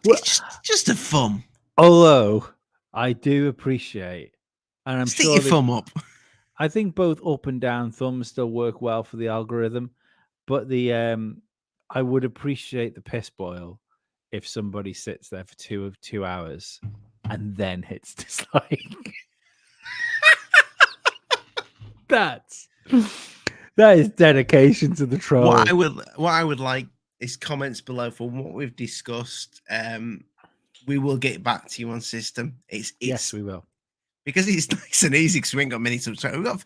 Well, It's just a thumb. although I do appreciate, and I'm Stick your sure this. thumb up. I think both up and down thumbs still work well for the algorithm, but I would appreciate the piss boil if somebody sits there for 2 hours and then hits dislike. That's that is dedication to the troll. What I would like is comments below for what we've discussed. We will get back to you on system. Yes, we will. Because it's nice and easy because we ain't got many subscribers.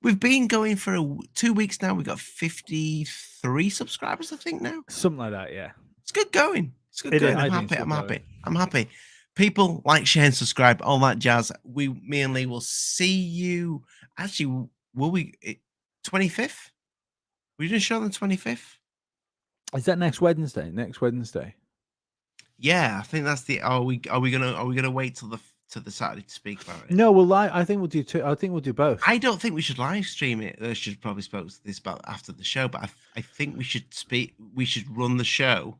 We've been going for 2 weeks now. We've got 53 subscribers, I think now. Something like that, yeah. It's good going. It's good going. I'm happy. I'm happy. People like, share, and subscribe, all that jazz. Me and Lee will see you. Actually, will we? 25th? We doing a show on the 25th? Is that next Wednesday? Next Wednesday? Yeah, I think that's the. Are we gonna wait till the Saturday to speak about it? No, we'll live. I think we'll do two. I think we'll do both. I don't think we should live stream it. I should probably spoke this about after the show, but I think we should speak. We should run the show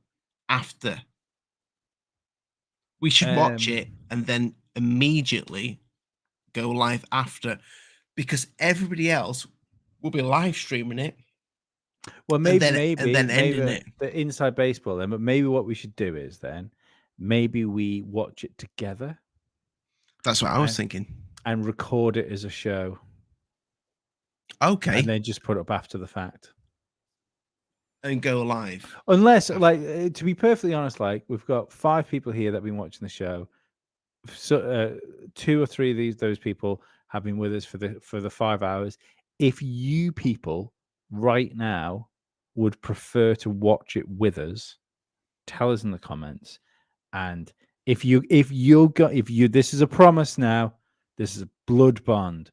after. We should watch it and then immediately go live after, because everybody else will be live streaming it. Well, maybe ending it. The inside baseball then, but maybe what we should do is then maybe we watch it together. That's what I was thinking. And record it as a show. Okay. And then just put it up after the fact. And go live. Unless, like, to be perfectly honest, like, we've got 5 people here that have been watching the show. So 2 or 3 of those people have been with us for the 5 hours. If you people right now would prefer to watch it with us, tell us in the comments. And if you this is a promise now, this is a blood bond.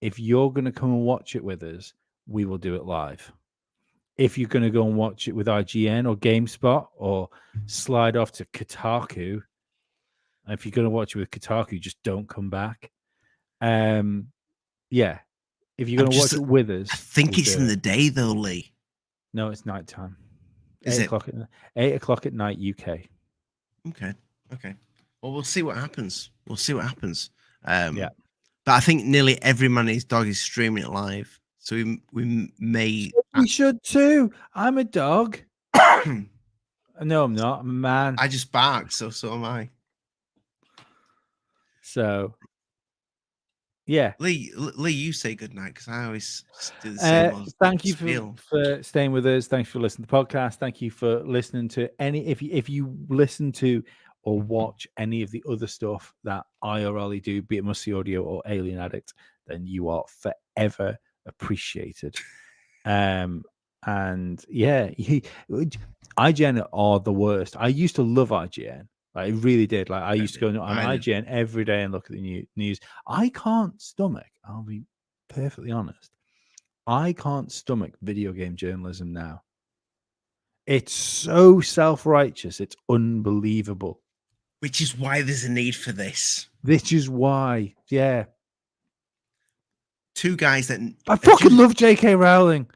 If you're going to come and watch it with us, we will do it live. If you're going to go and watch it with IGN or GameSpot or slide off to Kotaku, if you're going to watch it with Kotaku, just don't come back. Yeah. If you're going to watch it with us, I think it's in the day though, Lee. No, it's nighttime. Is 8 o'clock at night, UK. Okay. Well, we'll see what happens. Yeah. But I think nearly every man and his dog is streaming it live. So we may. We should too. I'm a dog. No, I'm not. I'm a man. I just barked, so am I. So, yeah. Lee, you say goodnight because I always do the same. Thank you for staying with us. Thanks for listening to the podcast. Thank you for listening to if you listen to or watch any of the other stuff that I or Ollie do, be it Musty Audio or Alien Addict, then you are forever appreciated. And yeah, IGN are the worst. I used to love IGN. I really did. Like I used to go on IGN every day and look at the news. I can't stomach. I'll be perfectly honest. I can't stomach video game journalism now. It's so self-righteous. It's unbelievable. Which is why there's a need for this. Which is why, yeah. 2 guys that I fucking love J.K. Rowling.